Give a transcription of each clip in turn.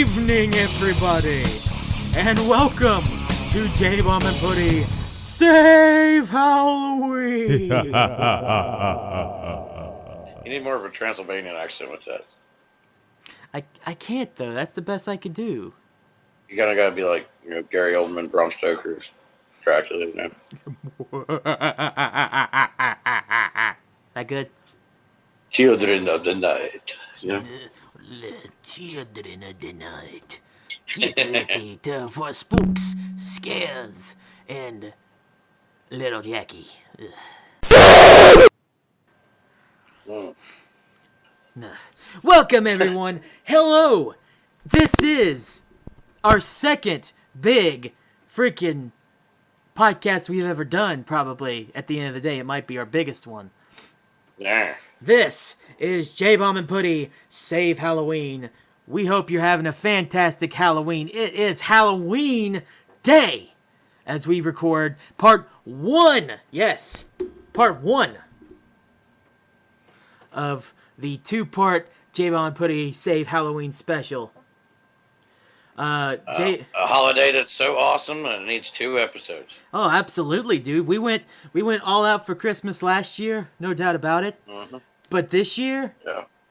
evening, everybody, and welcome to Jbomb Puddy Save Halloween. You need more of a Transylvanian accent with that. I can't though. That's the best I could do. You gotta be like, Gary Oldman, Bram Stoker's Dracula, That good? Children of the night. Children of the night. Get ready for spooks, scares, and little Jackie. Welcome, everyone. Hello. This is our second big freaking podcast we've ever done, probably. At the end of the day, it might be our biggest one. Yeah. This is Jbomb Puddy Save Halloween. We hope you're having a fantastic Halloween. It is Halloween Day as we record part 1. Yes, part 1 of the 2-part Jbomb Puddy Save Halloween special. A holiday that's so awesome and it needs 2 episodes. Oh, absolutely, dude. We went all out for Christmas last year, no doubt about it. Mm-hmm. But this year,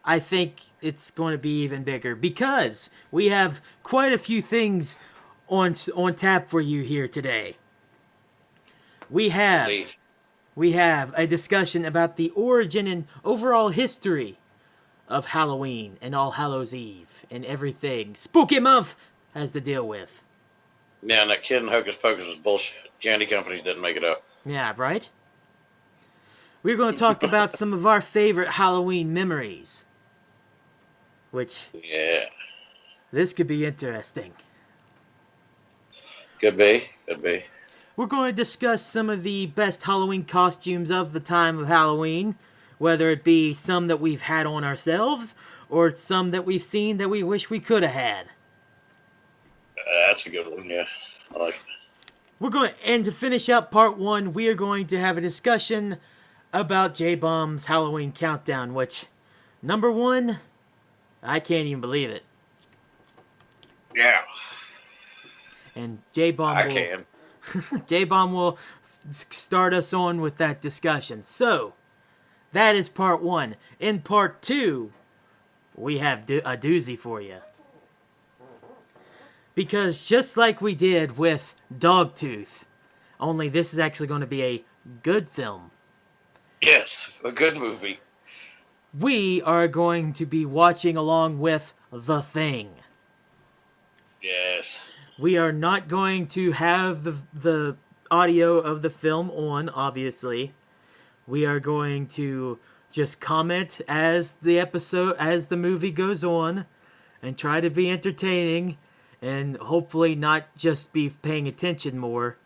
I think it's going to be even bigger because we have quite a few things on tap for you here today. We have a discussion about the origin and overall history of Halloween and All Hallows Eve and everything Spooky Month has to deal with. Yeah, and that kid in Hocus Pocus was bullshit. Candy companies didn't make it up. Yeah, right? We're going to talk about some of our favorite Halloween memories. Which... yeah. This could be interesting. Could be. We're going to discuss some of the best Halloween costumes of the time of Halloween. Whether it be some that we've had on ourselves, or some that we've seen that we wish we could have had. That's a good one, yeah. I like it. And to finish up part 1, we are going to have a discussion about J-Bomb's Halloween Countdown, which, number 1, I can't even believe it. Yeah. And J-Bomb J-Bomb will start us on with that discussion. So, that is part 1. In part 2, we have a doozy for you. Because just like we did with Dogtooth, only this is actually going to be a good film. Yes, a good movie. We are going to be watching along with The Thing. Yes. We are not going to have the audio of the film on, obviously. We are going to just comment as the movie goes on and try to be entertaining and hopefully not just be paying attention more.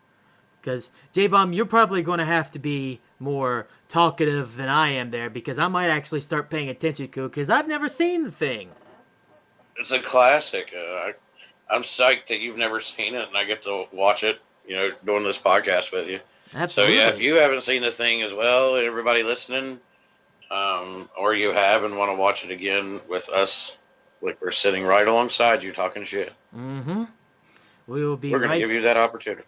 Because, J-Bomb, you're probably going to have to be more talkative than I am there because I might actually start paying attention to it because I've never seen The Thing. It's a classic. I'm psyched that you've never seen it and I get to watch it, doing this podcast with you. Absolutely. So, yeah, if you haven't seen The Thing as well, everybody listening, or you have and want to watch it again with us, like we're sitting right alongside you talking shit. Mm-hmm. We're going to give you that opportunity.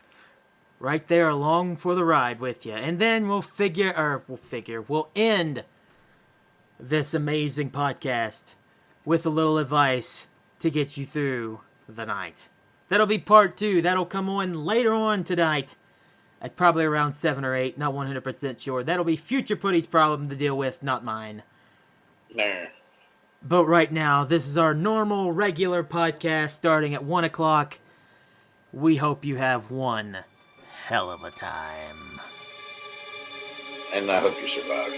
Right there along for the ride with you. And then we'll end this amazing podcast with a little advice to get you through the night. That'll be part 2. That'll come on later on tonight at probably around 7 or 8. Not 100% sure. That'll be Future Puddy's problem to deal with, not mine. Nah. But right now, this is our normal, regular podcast starting at 1 o'clock. We hope you have one hell of a time. And I hope you survive.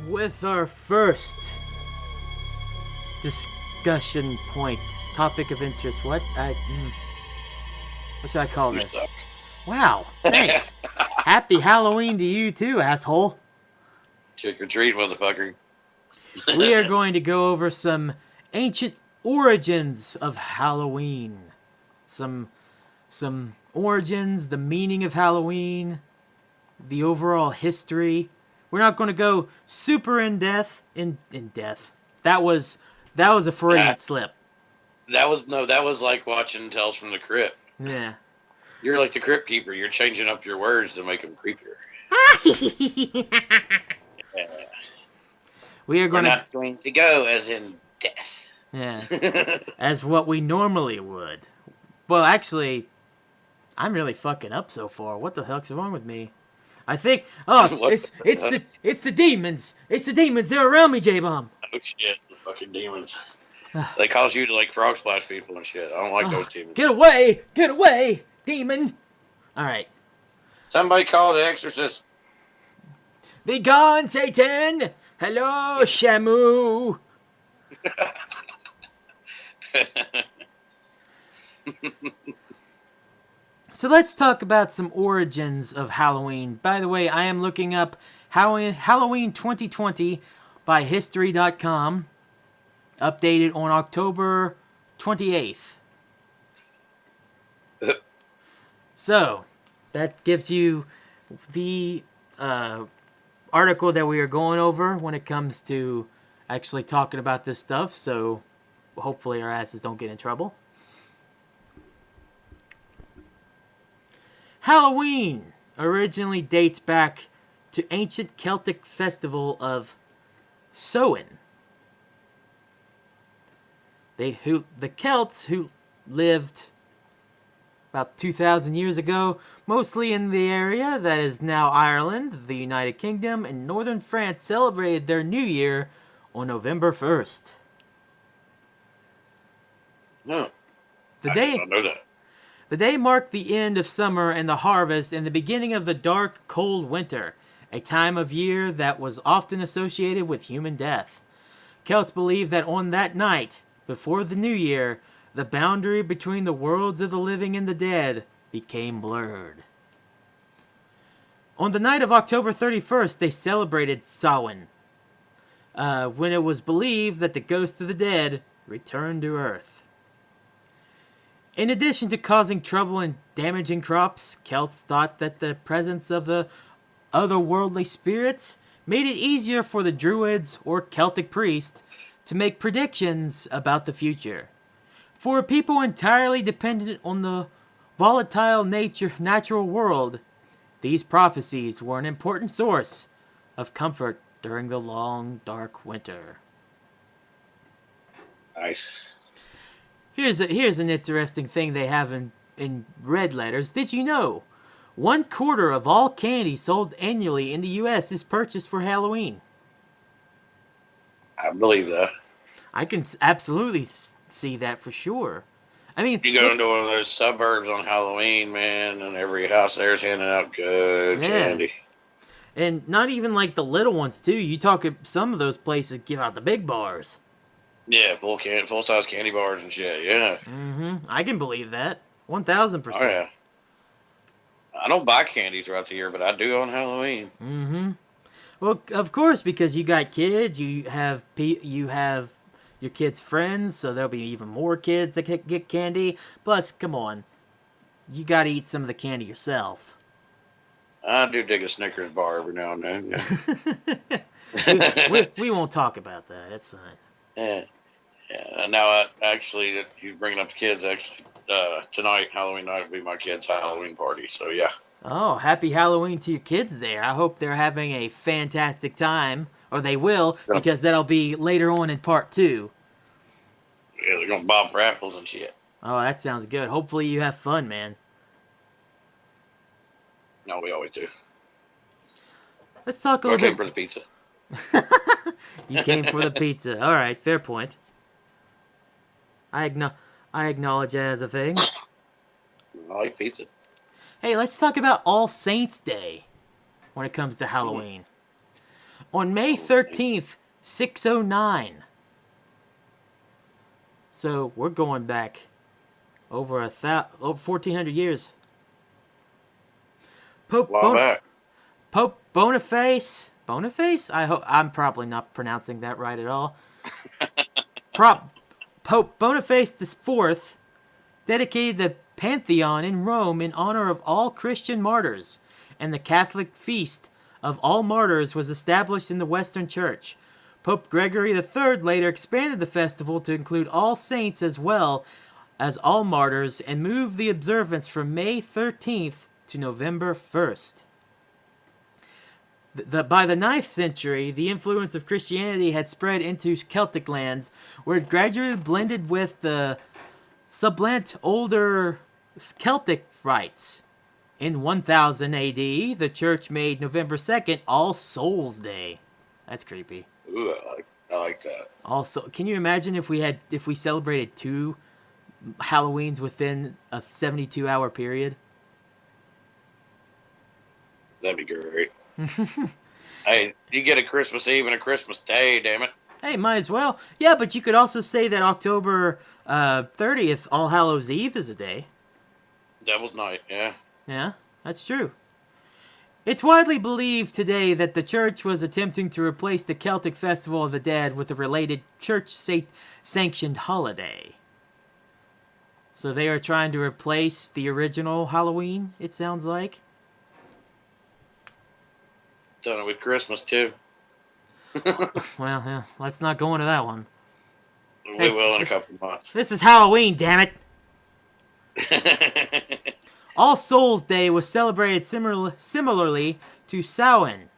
With our first discussion point, topic of interest. What should I call this? Wow, thanks. Happy Halloween to you too, asshole. Trick or treat, motherfucker. We are going to go over some ancient origins of Halloween. Some origins, the meaning of Halloween, the overall history. We're not going to go super in depth. That was a Freudian slip. That was like watching Tales from the Crypt. Yeah. You're like the Crypt Keeper. You're changing up your words to make them creepier. Yeah. We're not going to go as in death. Yeah. As what we normally would. Well, actually, I'm really fucking up so far. What the heck's wrong with me? I think it's the demons. It's the demons. They're around me, Jbomb. Oh shit, the fucking demons. They cause you to like frog splash people and shit. I don't like those demons. Get away, demon. All right. Somebody call the exorcist. Be gone, Satan. Hello, Shamu. So let's talk about some origins of Halloween. By the way, I am looking up Halloween 2020 by History.com, updated on October 28th. So, that gives you the article that we are going over when it comes to actually talking about this stuff, so hopefully our asses don't get in trouble. Halloween originally dates back to ancient Celtic festival of Samhain. The Celts who lived about 2,000 years ago, mostly in the area that is now Ireland, the United Kingdom, and northern France, celebrated their New Year on November 1st. No, I did not know that. The day marked the end of summer and the harvest and the beginning of the dark, cold winter, a time of year that was often associated with human death. Celts believed that on that night, before the new year, the boundary between the worlds of the living and the dead became blurred. On the night of October 31st, they celebrated Samhain, when it was believed that the ghosts of the dead returned to Earth. In addition to causing trouble and damaging crops, Celts thought that the presence of the otherworldly spirits made it easier for the Druids or Celtic priests to make predictions about the future. For a people entirely dependent on the volatile natural world, these prophecies were an important source of comfort during the long, dark winter. Nice. Here's an interesting thing they have in red letters. Did you know 1/4 of all candy sold annually in the U.S. is purchased for Halloween? I believe that. I can absolutely see that for sure. I mean, you go into one of those suburbs on Halloween, man, and every house there's handing out good candy. And not even like the little ones too. You talk some of those places give out the big bars. Yeah, full size candy bars and shit. Yeah. I can believe that. 1,000%. Oh yeah. I don't buy candy throughout the year, but I do on Halloween. Well, of course, because you got kids, you have your kids' friends, so there'll be even more kids that can get candy. Plus, come on, you got to eat some of the candy yourself. I do dig a Snickers bar every now and then. Yeah. we won't talk about that. That's fine. Yeah. Now, actually, that you bringing up the kids, actually, tonight, Halloween night, will be my kids' Halloween party. So, yeah. Oh, happy Halloween to your kids there. I hope they're having a fantastic time. Or they will, because that'll be later on in part 2. Yeah, they're going to bomb for apples and shit. Oh, that sounds good. Hopefully you have fun, man. No, we always do. Let's talk a little bit. I came for the pizza. You came for the pizza. All right, fair point. I acknowledge that as a thing. I like pizza. Hey, let's talk about All Saints Day when it comes to Halloween. On May 13th, 609. So we're going back over 1,400 years. Pope while back. Pope Boniface. Boniface? I hope I'm probably not pronouncing that right at all. Pope Boniface IV dedicated the Pantheon in Rome in honor of all Christian martyrs, and the Catholic feast of all martyrs was established in the Western Church. Pope Gregory III later expanded the festival to include all saints as well as all martyrs and moved the observance from May 13th to November 1st. By the 9th century, the influence of Christianity had spread into Celtic lands, where it gradually blended with the sublant older Celtic rites. In 1000 AD, the church made November 2nd All Souls Day. That's creepy. Ooh, I like that. Also, can you imagine if we celebrated 2 Halloweens within a 72-hour period? That'd be great. Hey, you get a Christmas Eve and a Christmas Day, damn it. Hey, might as well. Yeah, but you could also say that October 30th, All Hallows Eve, is a day. Devil's Night, yeah. Yeah, that's true. It's widely believed today that the church was attempting to replace the Celtic Festival of the Dead with a related church-sanctioned holiday. So they are trying to replace the original Halloween, it sounds like. Done it with Christmas, too. Well, yeah, let's not go into that one. We will in a couple of months. This is Halloween, damn it! All Souls Day was celebrated similarly to Samhain,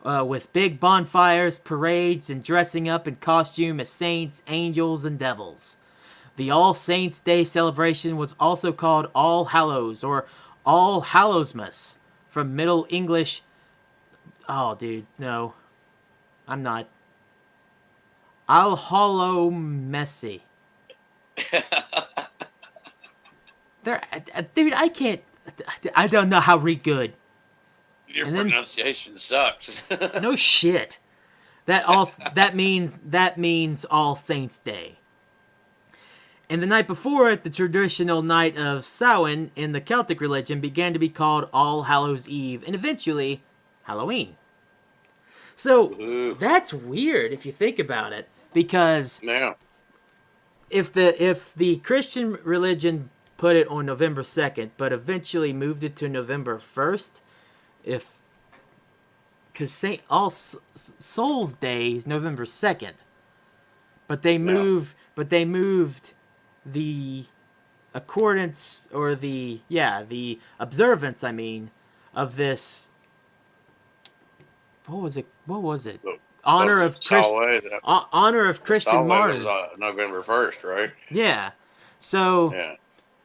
with big bonfires, parades, and dressing up in costume as saints, angels, and devils. The All Saints Day celebration was also called All Hallows, or All Hallowsmas, from Middle English. Oh, dude, no. I'm not. All Hallow Messy. Dude, I can't. I don't know how to read good. Your pronunciation sucks. No shit. That means All Saints Day. And the night before it, the traditional night of Samhain in the Celtic religion began to be called All Hallows Eve, and eventually Halloween. So that's weird if you think about it, because if the Christian religion put it on November 2nd, but eventually moved it to November 1st, because All Souls Day is November 2nd, but they moved the accordance, or the observance, I mean, of this. What was it? Honor of Christian martyrs. November 1st, right? Yeah. So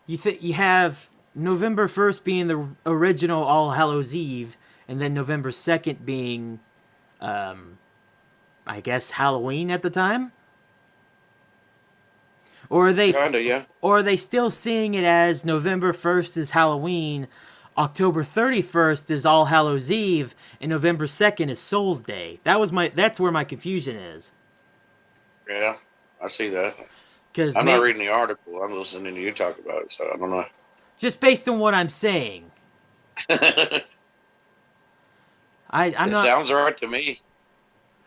you have November 1st being the original All Hallows Eve, and then November 2nd being, I guess, Halloween at the time. Or are they kinda, yeah? Or are they still seeing it as November 1st is Halloween, October 31st is All Hallows Eve, and November 2nd is Souls Day? That's where my confusion is. Yeah, I see that. Because I'm not reading the article. I'm listening to you talk about it, so I don't know. Just based on what I'm saying. It sounds alright to me.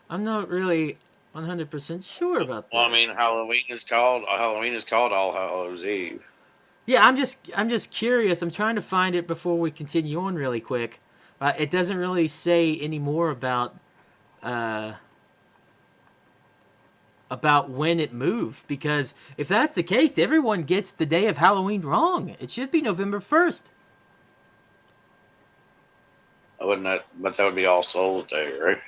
I'm not really 100% sure about that. Well, I mean, Halloween is called All Hallows Eve. Yeah, I'm just curious. I'm trying to find it before we continue on really quick. It doesn't really say any more about when it moved, because if that's the case, everyone gets the day of Halloween wrong. It should be November 1st. But that would be All Souls Day, right?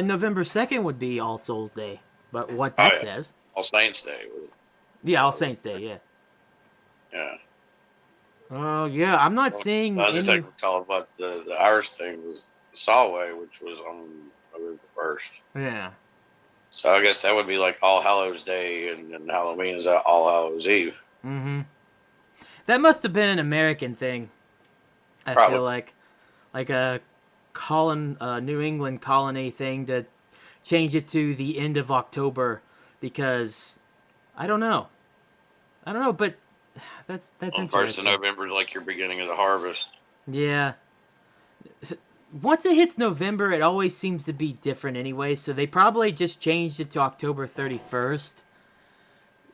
November 2nd would be All Souls Day, but what that says. All Saints Day. Yeah, All Saints Day, yeah. Yeah. Oh, yeah, I'm not seeing the other thing was called, but the Irish thing was Solway, which was on November 1st. Yeah. So I guess that would be like All Hallows Day, and Halloween is All Hallows Eve. Mm-hmm. That must have been an American thing. I feel like a New England colony thing to change it to the end of October, because I don't know, but that's interesting. 1st of November is like your beginning of the harvest. Yeah. Once it hits November, it always seems to be different anyway, so they probably just changed it to October 31st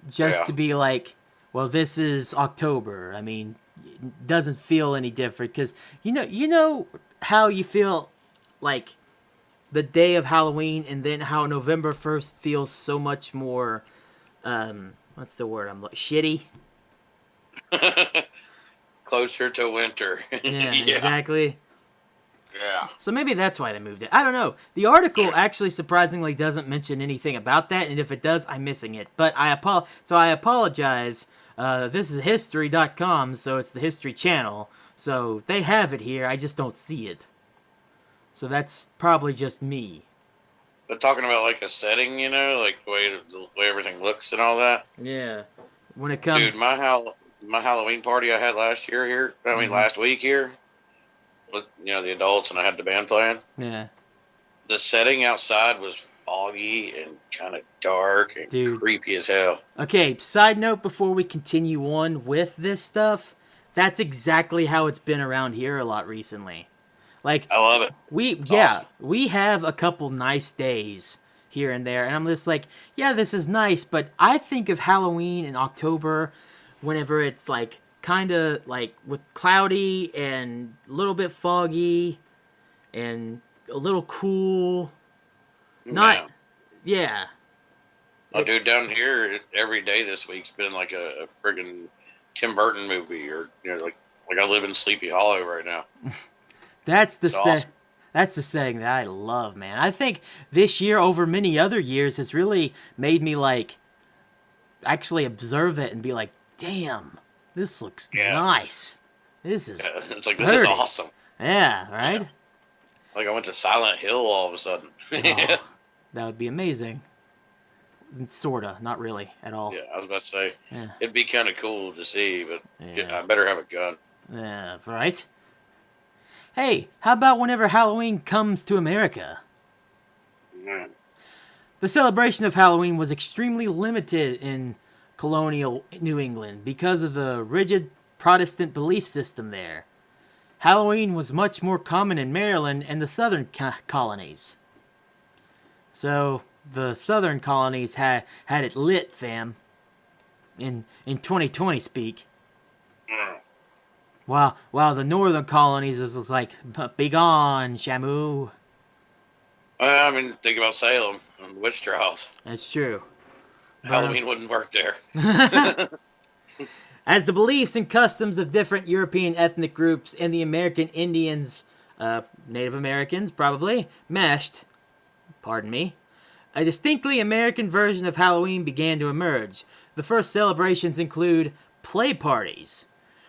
just to be like, well, this is October. I mean, it doesn't feel any different because you know how you feel like the day of Halloween and then how November 1st feels so much more what's the word I'm like shitty. Closer to winter. Yeah, exactly. Yeah. So maybe that's why they moved it. I don't know. The article actually surprisingly doesn't mention anything about that, and if it does, I'm missing it. But I apologize. This is history.com, so it's the History Channel. So they have it here. I just don't see it. So that's probably just me. But talking about like a setting, like the way everything looks and all that. Yeah. When it comes, dude, my Halloween party I had last week here, with the adults, and I had the band playing. Yeah. The setting outside was foggy and kind of dark and creepy as hell. Okay, side note before we continue on with this stuff, that's exactly how it's been around here a lot recently. Like, I love it. We have a couple nice days here and there, and I'm just like, yeah, this is nice, but I think of Halloween in October whenever it's like kind of like with cloudy and a little bit foggy and a little cool. Yeah. Oh, dude, down here every day this week's been like a friggin' Tim Burton movie, or like I live in Sleepy Hollow right now. That's the setting that I love, man. I think this year over many other years has really made me like actually observe it and be like, damn, this looks nice. This is it's like, this is awesome. Yeah, right? Yeah. Like I went to Silent Hill all of a sudden. That would be amazing. Sorta, not really at all. Yeah, I was about to say, it'd be kind of cool to see, but I better have a gun. Yeah, right? Hey, how about whenever Halloween comes to America? Mm. The celebration of Halloween was extremely limited in colonial New England because of the rigid Protestant belief system there. Halloween was much more common in Maryland and the southern colonies. So, the southern colonies had it lit, fam. In 2020 speak. Mm. While the northern colonies was like, begone, Shamu. I mean, think about Salem and the witch trials. That's true. Halloween wouldn't work there. As the beliefs and customs of different European ethnic groups and the American Indians, Native Americans probably, meshed, pardon me, a distinctly American version of Halloween began to emerge. The first celebrations include play parties,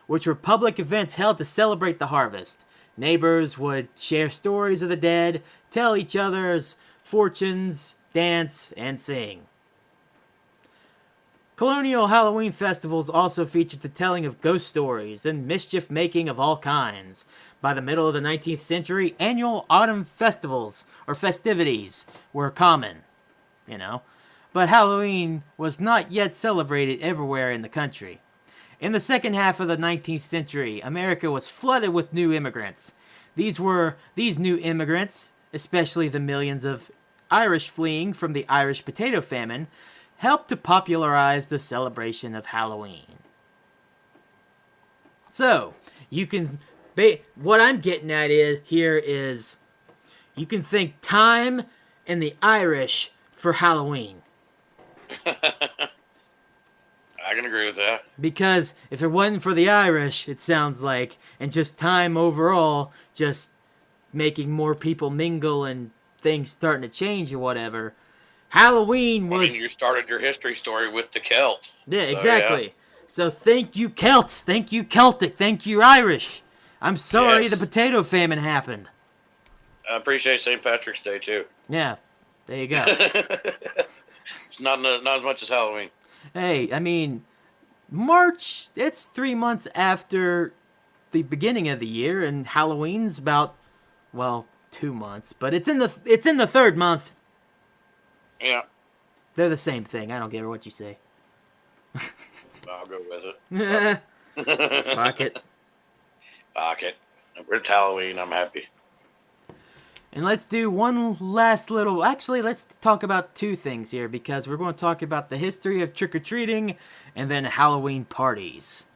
which were public events held to celebrate the harvest. Neighbors would share stories of the dead, tell each other's fortunes, dance, and sing. Colonial Halloween festivals also featured the telling of ghost stories and mischief-making of all kinds. By the middle of the 19th century, annual autumn festivals, or festivities, were common, But Halloween was not yet celebrated everywhere in the country. In the second half of the 19th century, America was flooded with new immigrants. These new immigrants, especially the millions of Irish fleeing from the Irish potato famine, helped to popularize the celebration of Halloween. So, what I'm getting at is you can thank time and the Irish for Halloween. I can agree with that. Because if it wasn't for the Irish, it sounds like, and just time overall, just making more people mingle and things starting to change or whatever, Halloween was... I mean, you started your history story with the Celts. Yeah, exactly. Yeah. So thank you Celts, thank you Celtic, thank you Irish. I'm sorry the potato famine happened. I appreciate St. Patrick's Day, too. Yeah, there you go. It's not as much as Halloween. Hey, I mean, March, it's 3 months after the beginning of the year, and Halloween's about, 2 months, but it's in the third month. Yeah. They're the same thing. I don't care what you say. I'll go with it. Fuck it. Fuck it. It's Halloween. I'm happy. And let's do one last little... Actually, let's talk about two things here, because we're going to talk about the history of trick-or-treating and then Halloween parties.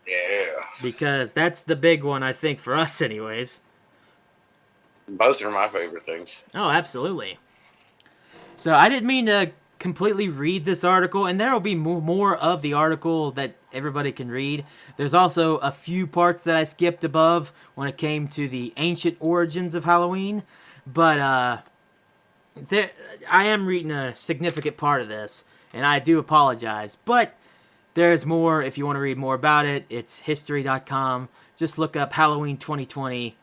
Yeah. Because that's the big one, I think, for us anyways. Both are my favorite things. Oh, absolutely. So I didn't mean to completely read this article, and there will be more of the article that everybody can read. There's also a few parts that I skipped above when it came to the ancient origins of Halloween, but I am reading a significant part of this, and I do apologize, but there's more. If you want to read more about it, it's history.com. Just look up Halloween 2020,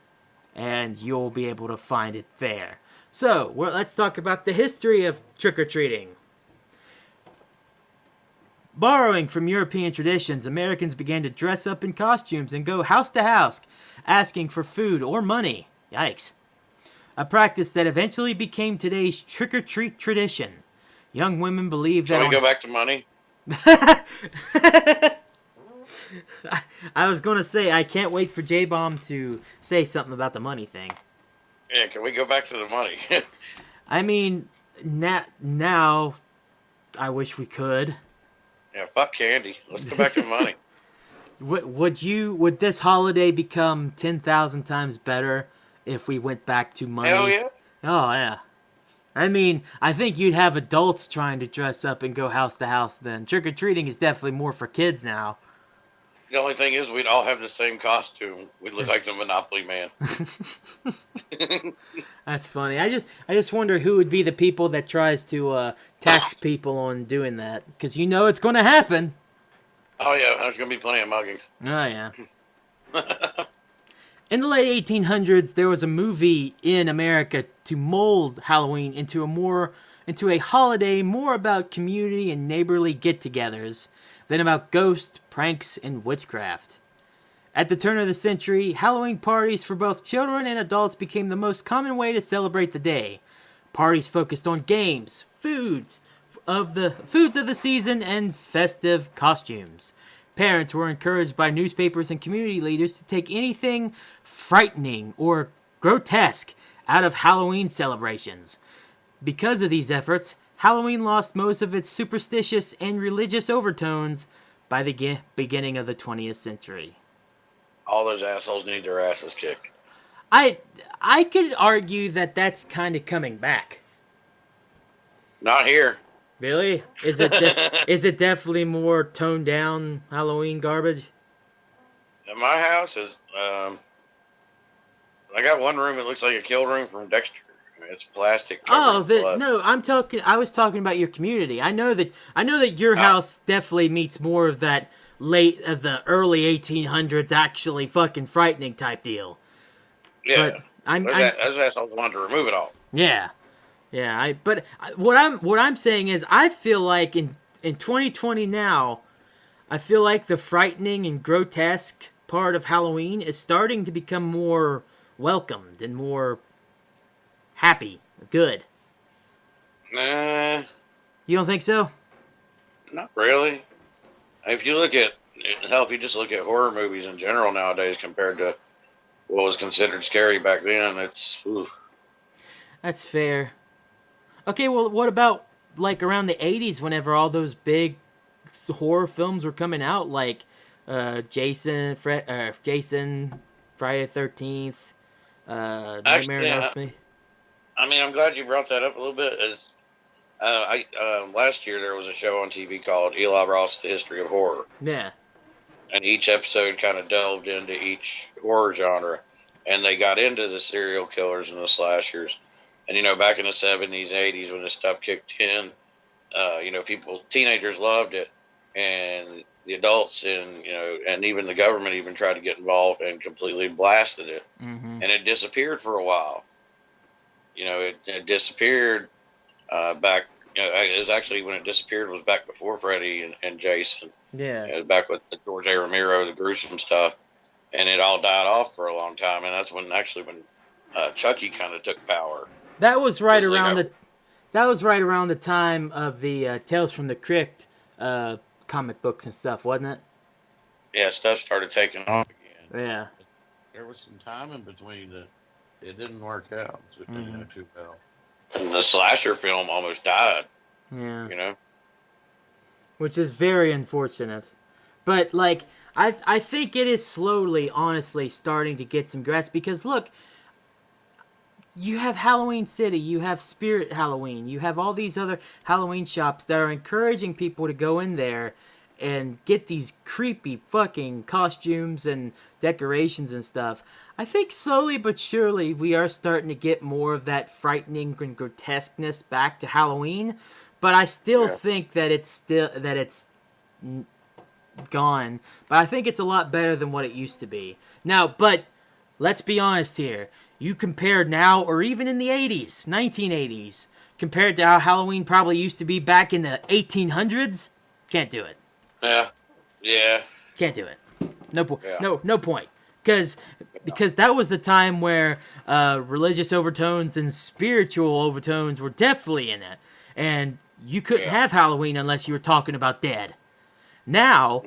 and you'll be able to find it there. So, let's talk about the history of trick-or-treating. Borrowing from European traditions, Americans began to dress up in costumes and go house to house, asking for food or money. Yikes. A practice that eventually became today's trick-or-treat tradition. Young women believe that... Can we go back to money? I was going to say, I can't wait for Jbomb to say something about the money thing. Yeah, can we go back to the money? I mean, now, I wish we could. Yeah, fuck candy. Let's go back to money. Would this holiday become 10,000 times better if we went back to money? Hell yeah. Oh, yeah. I mean, I think you'd have adults trying to dress up and go house to house then. Trick-or-treating is definitely more for kids now. The only thing is we'd all have the same costume. We'd look like the Monopoly Man. That's funny. I just wonder who would be the people that tries to tax people on doing that. Because you know it's going to happen. Oh, yeah. There's going to be plenty of muggings. Oh, yeah. In the late 1800s, there was a movie in America to mold Halloween into a holiday more about community and neighborly get-togethers than about ghosts, pranks, and witchcraft. At the turn of the century, Halloween parties for both children and adults became the most common way to celebrate the day. Parties focused on games, foods of the season, and festive costumes. Parents were encouraged by newspapers and community leaders to take anything frightening or grotesque out of Halloween celebrations. Because of these efforts, Halloween lost most of its superstitious and religious overtones by the beginning of the 20th century. All those assholes need their asses kicked. I could argue that that's kind of coming back. Not here. Really? Is it definitely more toned down Halloween garbage? In my house is I got one room that looks like a kill room from Dexter. It's plastic. Oh, no! I was talking about your community. I know that your house definitely meets more of that the early 1800s actually fucking frightening type deal. Yeah, those assholes wanted to remove it all. Yeah, yeah. But what I'm saying is, I feel like in 2020 now, I feel like the frightening and grotesque part of Halloween is starting to become more welcomed and more happy, good. Nah. You don't think so? Not really. If you just look at horror movies in general nowadays compared to what was considered scary back then, ooh. That's fair. Okay, well, what about like around the 80s whenever all those big horror films were coming out, like Jason, Friday the 13th, Nightmare on Elm Street? I mean, I'm glad you brought that up a little bit. Last year there was a show on TV called Eli Roth's The History of Horror. Yeah. And each episode kind of delved into each horror genre. And they got into the serial killers and the slashers. And, back in the 70s, 80s when this stuff kicked in, teenagers loved it. And the adults and even the government even tried to get involved and completely blasted it. Mm-hmm. And it disappeared for a while. It disappeared back. It was actually when it disappeared was back before Freddy and Jason. Yeah. It was back with the George A. Romero, the gruesome stuff, and it all died off for a long time. And that's when Chucky kind of took power. That was right around the time of the Tales from the Crypt comic books and stuff, wasn't it? Yeah, stuff started taking off again. Yeah. there was some time in between that it didn't work out. So it didn't go too well. And the slasher film almost died. Yeah. You know? Which is very unfortunate. But, like, I think it is slowly, honestly, starting to get some grasp. Because, look, you have Halloween City, you have Spirit Halloween, you have all these other Halloween shops that are encouraging people to go in there and get these creepy fucking costumes and decorations and stuff. I think slowly but surely we are starting to get more of that frightening and grotesqueness back to Halloween, but I still think that it's gone. But I think it's a lot better than what it used to be. Now, but let's be honest here. You compare now, or even in the 80s, 1980s, compared to how Halloween probably used to be back in the 1800s, can't do it. Yeah. Can't do it. No point. Yeah. No point. Because that was the time where religious overtones and spiritual overtones were definitely in it, and you couldn't have Halloween unless you were talking about dead. Now,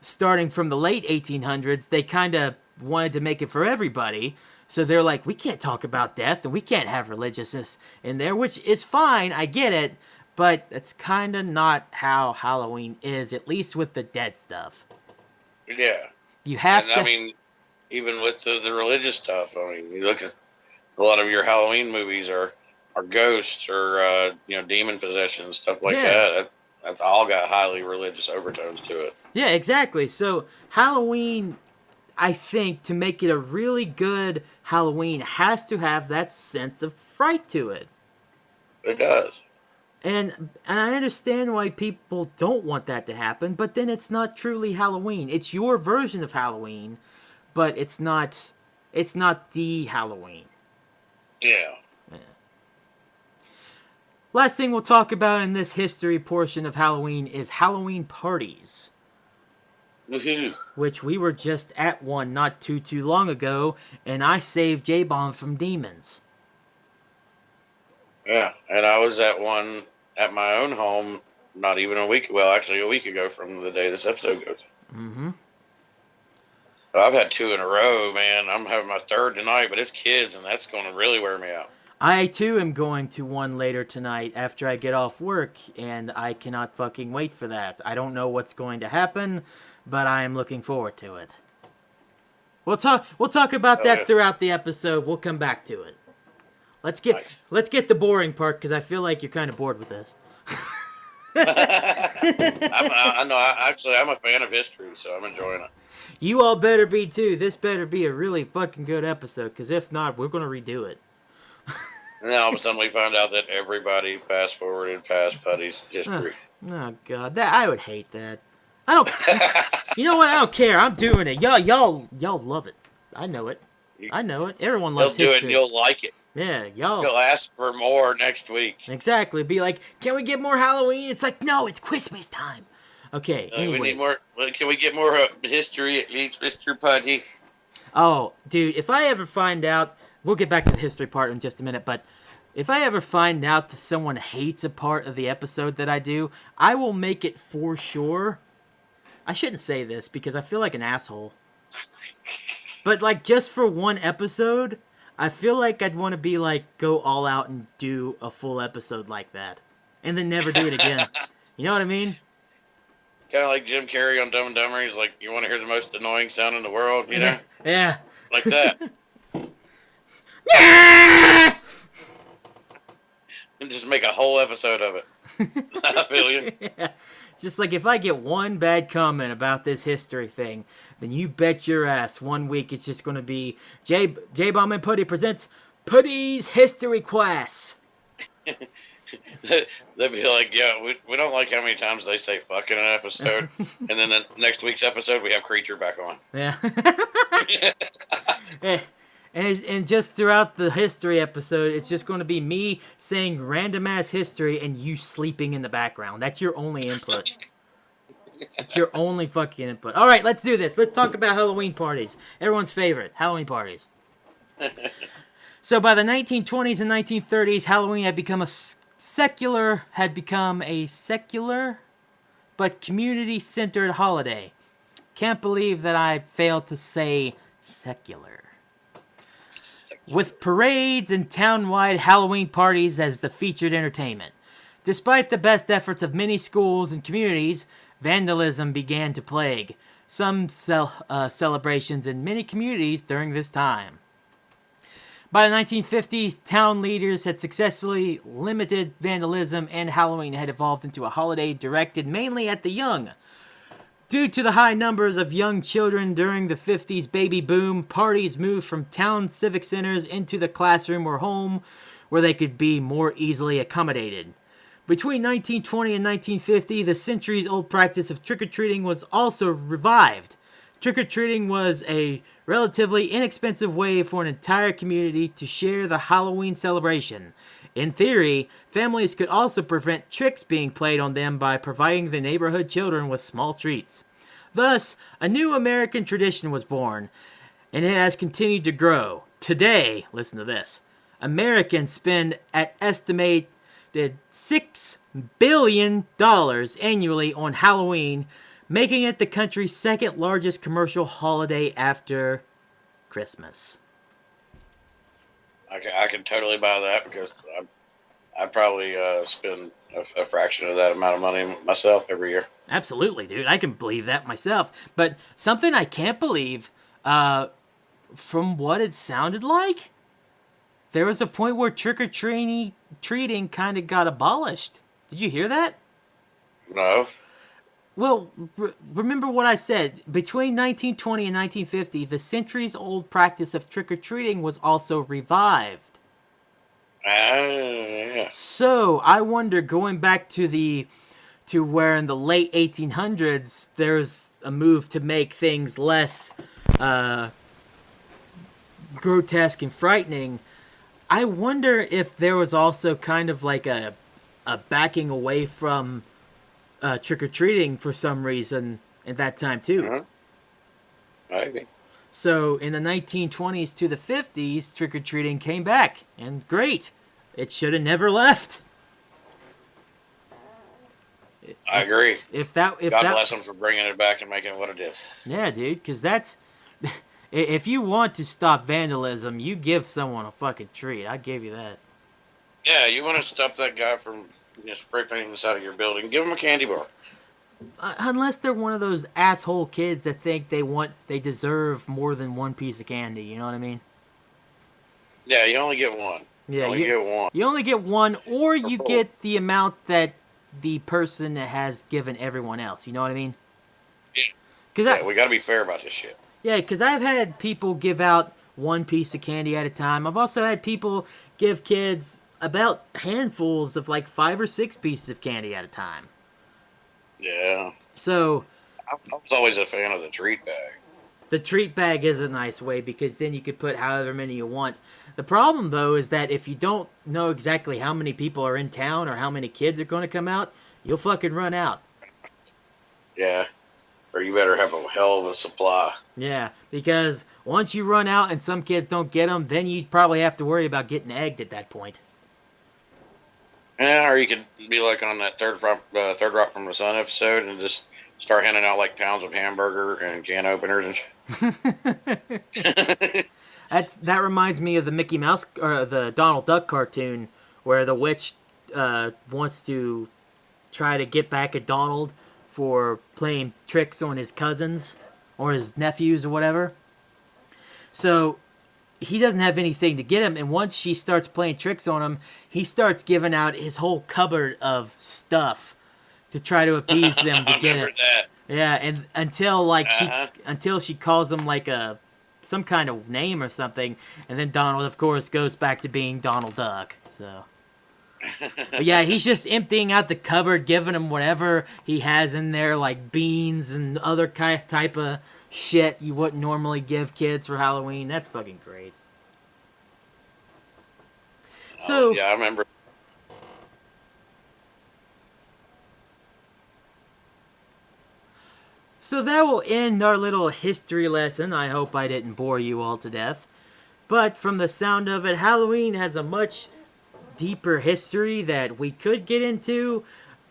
starting from the late 1800s, they kind of wanted to make it for everybody. So they're like, we can't talk about death, and we can't have religiousness in there, which is fine, I get it, but it's kind of not how Halloween is, at least with the dead stuff. Yeah. You have to... I mean, even with the religious stuff, I mean, you look at a lot of your Halloween movies are ghosts or, demon possession, stuff like that. That's all got highly religious overtones to it. Yeah, exactly. So Halloween... I think to make it a really good Halloween has to have that sense of fright to it. It does. And I understand why people don't want that to happen, but then it's not truly Halloween. It's your version of Halloween, but it's not the Halloween. Yeah. Last thing we'll talk about in this history portion of Halloween is Halloween parties. Woohoo. Which we were just at one not too long ago, and I saved Jbomb from demons. Yeah, and I was at one at my own home not even a week ago from the day this episode goes. Mm-hmm. I've had 2 in a row, man. I'm having my 3rd tonight, but it's kids, and that's going to really wear me out. I, too, am going to one later tonight after I get off work, and I cannot fucking wait for that. I don't know what's going to happen, but I am looking forward to it. We'll talk about that throughout the episode. We'll come back to it. Let's get the boring part, because I feel like you're kind of bored with this. I know. I'm a fan of history, so I'm enjoying it. You all better be, too. This better be a really fucking good episode, because if not, we're going to redo it. And then all of a sudden we find out that everybody fast-forwarded past Puddy's history. Oh, God. I would hate that. I don't... You know what? I don't care. I'm doing it. Y'all love it. I know it. Everyone loves history. You'll do it and you'll like it. Yeah, y'all. You'll ask for more next week. Exactly. Be like, can we get more Halloween? It's like, no, it's Christmas time. Okay, anyways. We need more. Can we get more history at least, Mr. Puddy? Oh, dude, if I ever find out... We'll get back to the history part in just a minute, but if I ever find out that someone hates a part of the episode that I do, I will make it for sure. I shouldn't say this because I feel like an asshole. But, like, just for one episode, I feel like I'd want to be like, go all out and do a full episode like that. And then never do it again. You know what I mean? Kind of like Jim Carrey on Dumb and Dumber. He's like, you want to hear the most annoying sound in the world, you know? Yeah. Like that. And just make a whole episode of it. I feel you. Yeah. Just like if I get one bad comment about this history thing, then you bet your ass 1 week it's just going to be Jbomb and Puddy presents Puddy's History Class. They'd be like, yeah, we don't like how many times they say fuck in an episode. And then the next week's episode, we have Creature back on. Yeah. And just throughout the history episode, it's just going to be me saying random-ass history and you sleeping in the background. That's your only input. It's your only fucking input. All right, let's do this. Let's talk about Halloween parties. Everyone's favorite, Halloween parties. So by the 1920s and 1930s, Halloween had become a secular but community-centered holiday. Can't believe that I failed to say secular. With parades and town-wide Halloween parties as the featured entertainment. Despite the best efforts of many schools and communities, vandalism began to plague some celebrations in many communities during this time. By the 1950s, town leaders had successfully limited vandalism, and Halloween had evolved into a holiday directed mainly at the young. Due to the high numbers of young children during the 50s baby boom, parties moved from town civic centers into the classroom or home where they could be more easily accommodated. Between 1920 and 1950, the centuries-old practice of trick-or-treating was also revived. Trick-or-treating was a relatively inexpensive way for an entire community to share the Halloween celebration. In theory, families could also prevent tricks being played on them by providing the neighborhood children with small treats. Thus, a new American tradition was born, and it has continued to grow. Today, listen to this, Americans spend an estimated $6 billion annually on Halloween, making it the country's second largest commercial holiday after Christmas. I can totally buy that because I probably spend a fraction of that amount of money myself every year. Absolutely, dude. I can believe that myself. But something I can't believe, from what it sounded like, there was a point where trick-or-treating kind of got abolished. Did you hear that? No. Well, remember what I said. Between 1920 and 1950, the centuries-old practice of trick-or-treating was also revived. Yeah. So, I wonder, going back to where in the late 1800s, there's a move to make things less grotesque and frightening. I wonder if there was also kind of like a backing away from trick-or-treating for some reason at that time too. Uh-huh. Maybe. So in the 1920s to the 50s, trick-or-treating came back, and great. It should have never left. I agree. God bless them for bringing it back and making it what it is. Yeah, dude, because that's... If you want to stop vandalism, you give someone a fucking treat. I give you that. Yeah, you want to stop that guy from spray painting the side of your building, give him a candy bar. Unless they're one of those asshole kids that think they deserve more than one piece of candy, you know what I mean? Yeah, you only get one. Yeah, you get one. You only get one, or you get the amount that the person has given everyone else, you know what I mean? Yeah, we got to be fair about this shit. Yeah, because I've had people give out one piece of candy at a time. I've also had people give kids about handfuls of like 5 or 6 pieces of candy at a time. Yeah. So I was always a fan of the treat bag. The treat bag is a nice way because then you could put however many you want. The problem, though, is that if you don't know exactly how many people are in town or how many kids are going to come out, you'll fucking run out. Yeah. Or you better have a hell of a supply. Yeah, because once you run out and some kids don't get them, then you'd probably have to worry about getting egged at that point. Yeah, or you could be like on that Third Rock from the Sun episode and just start handing out like pounds of hamburger and can openers and shit. That reminds me of the Mickey Mouse or the Donald Duck cartoon where the witch wants to try to get back at Donald for playing tricks on his cousins or his nephews or whatever. So he doesn't have anything to get him, and once she starts playing tricks on him, he starts giving out his whole cupboard of stuff to try to appease them to get it. That. Yeah, and until she calls him like some kind of name or something, and then Donald, of course, goes back to being Donald Duck. So, but yeah, he's just emptying out the cupboard, giving him whatever he has in there, like beans and other type of shit you wouldn't normally give kids for Halloween. That's fucking great. So yeah, I remember. So that will end our little history lesson. I hope I didn't bore you all to death. But from the sound of it, Halloween has a much deeper history that we could get into,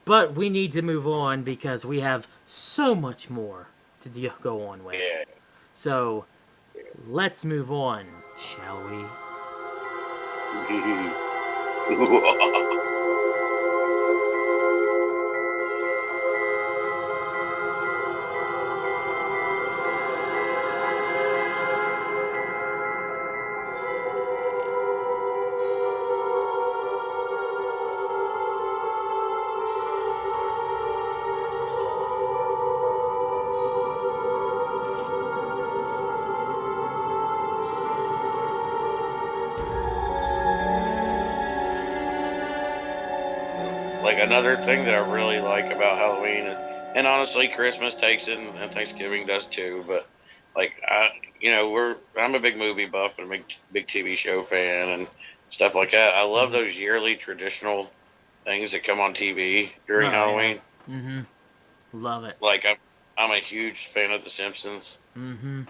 but we need to move on because we have so much more to go on with. Yeah. So let's move on, shall we? Like another thing that I really like about Halloween, and honestly, Christmas takes it, and Thanksgiving does too. But like I'm a big movie buff and a big TV show fan and stuff like that. I love those yearly traditional things that come on TV during Halloween. Yeah. Mm-hmm. Love it. Like I'm a huge fan of The Simpsons. Mm-hmm.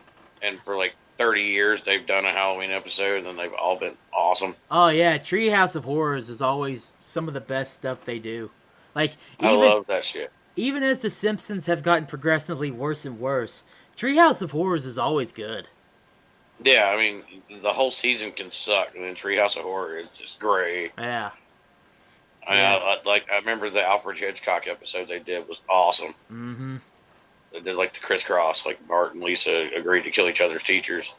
And for like 30 years, they've done a Halloween episode, and they've all been awesome. Oh yeah, Treehouse of Horrors is always some of the best stuff they do. Like I love that shit. Even as The Simpsons have gotten progressively worse and worse, Treehouse of Horrors is always good. Yeah, I mean, the whole season can suck, and then Treehouse of Horror is just great. Yeah. I remember the Alfred Hitchcock episode they did was awesome. Mm-hmm. They did like the crisscross, like Bart and Lisa agreed to kill each other's teachers.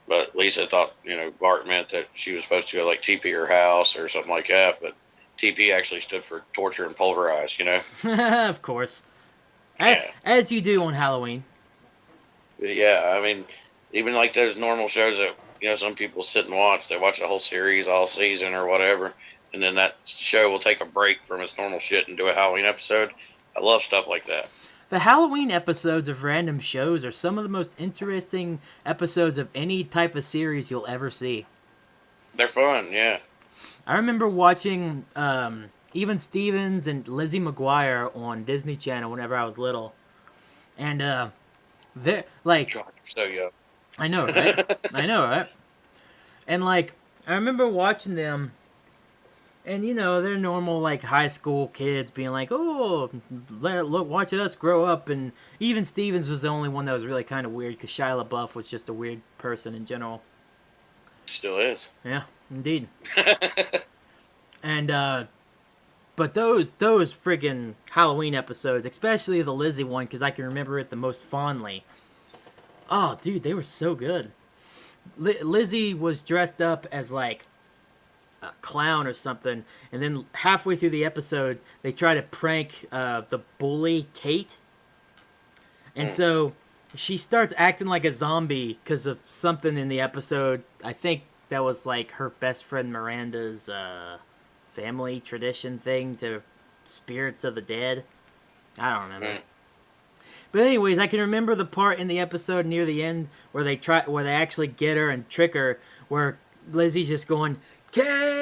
But Lisa thought, Bart meant that she was supposed to go like TP her house or something like that. But TP actually stood for torture and pulverize, Of course. Yeah. As you do on Halloween. Yeah, I mean, even like those normal shows that, some people sit and watch. They watch the whole series all season or whatever. And then that show will take a break from its normal shit and do a Halloween episode. I love stuff like that. The Halloween episodes of random shows are some of the most interesting episodes of any type of series you'll ever see. They're fun, yeah. I remember watching Even Stevens and Lizzie McGuire on Disney Channel whenever I was little. And they're like... God, you're so young. I know, right? I know, right? And like, I remember watching them... And, they're normal, like, high school kids being like, oh, look, watching us grow up. And Even Stevens was the only one that was really kind of weird because Shia LaBeouf was just a weird person in general. Still is. Yeah, indeed. And, but those friggin' Halloween episodes, especially the Lizzie one, because I can remember it the most fondly. Oh, dude, they were so good. Lizzie was dressed up as, like, a clown or something, and then halfway through the episode they try to prank the bully Kate, and so she starts acting like a zombie because of something in the episode. I think that was like her best friend Miranda's family tradition thing to spirits of the dead. I don't remember. But anyways, I can remember the part in the episode near the end where they actually get her and trick her, where Lizzie's just going, Kate!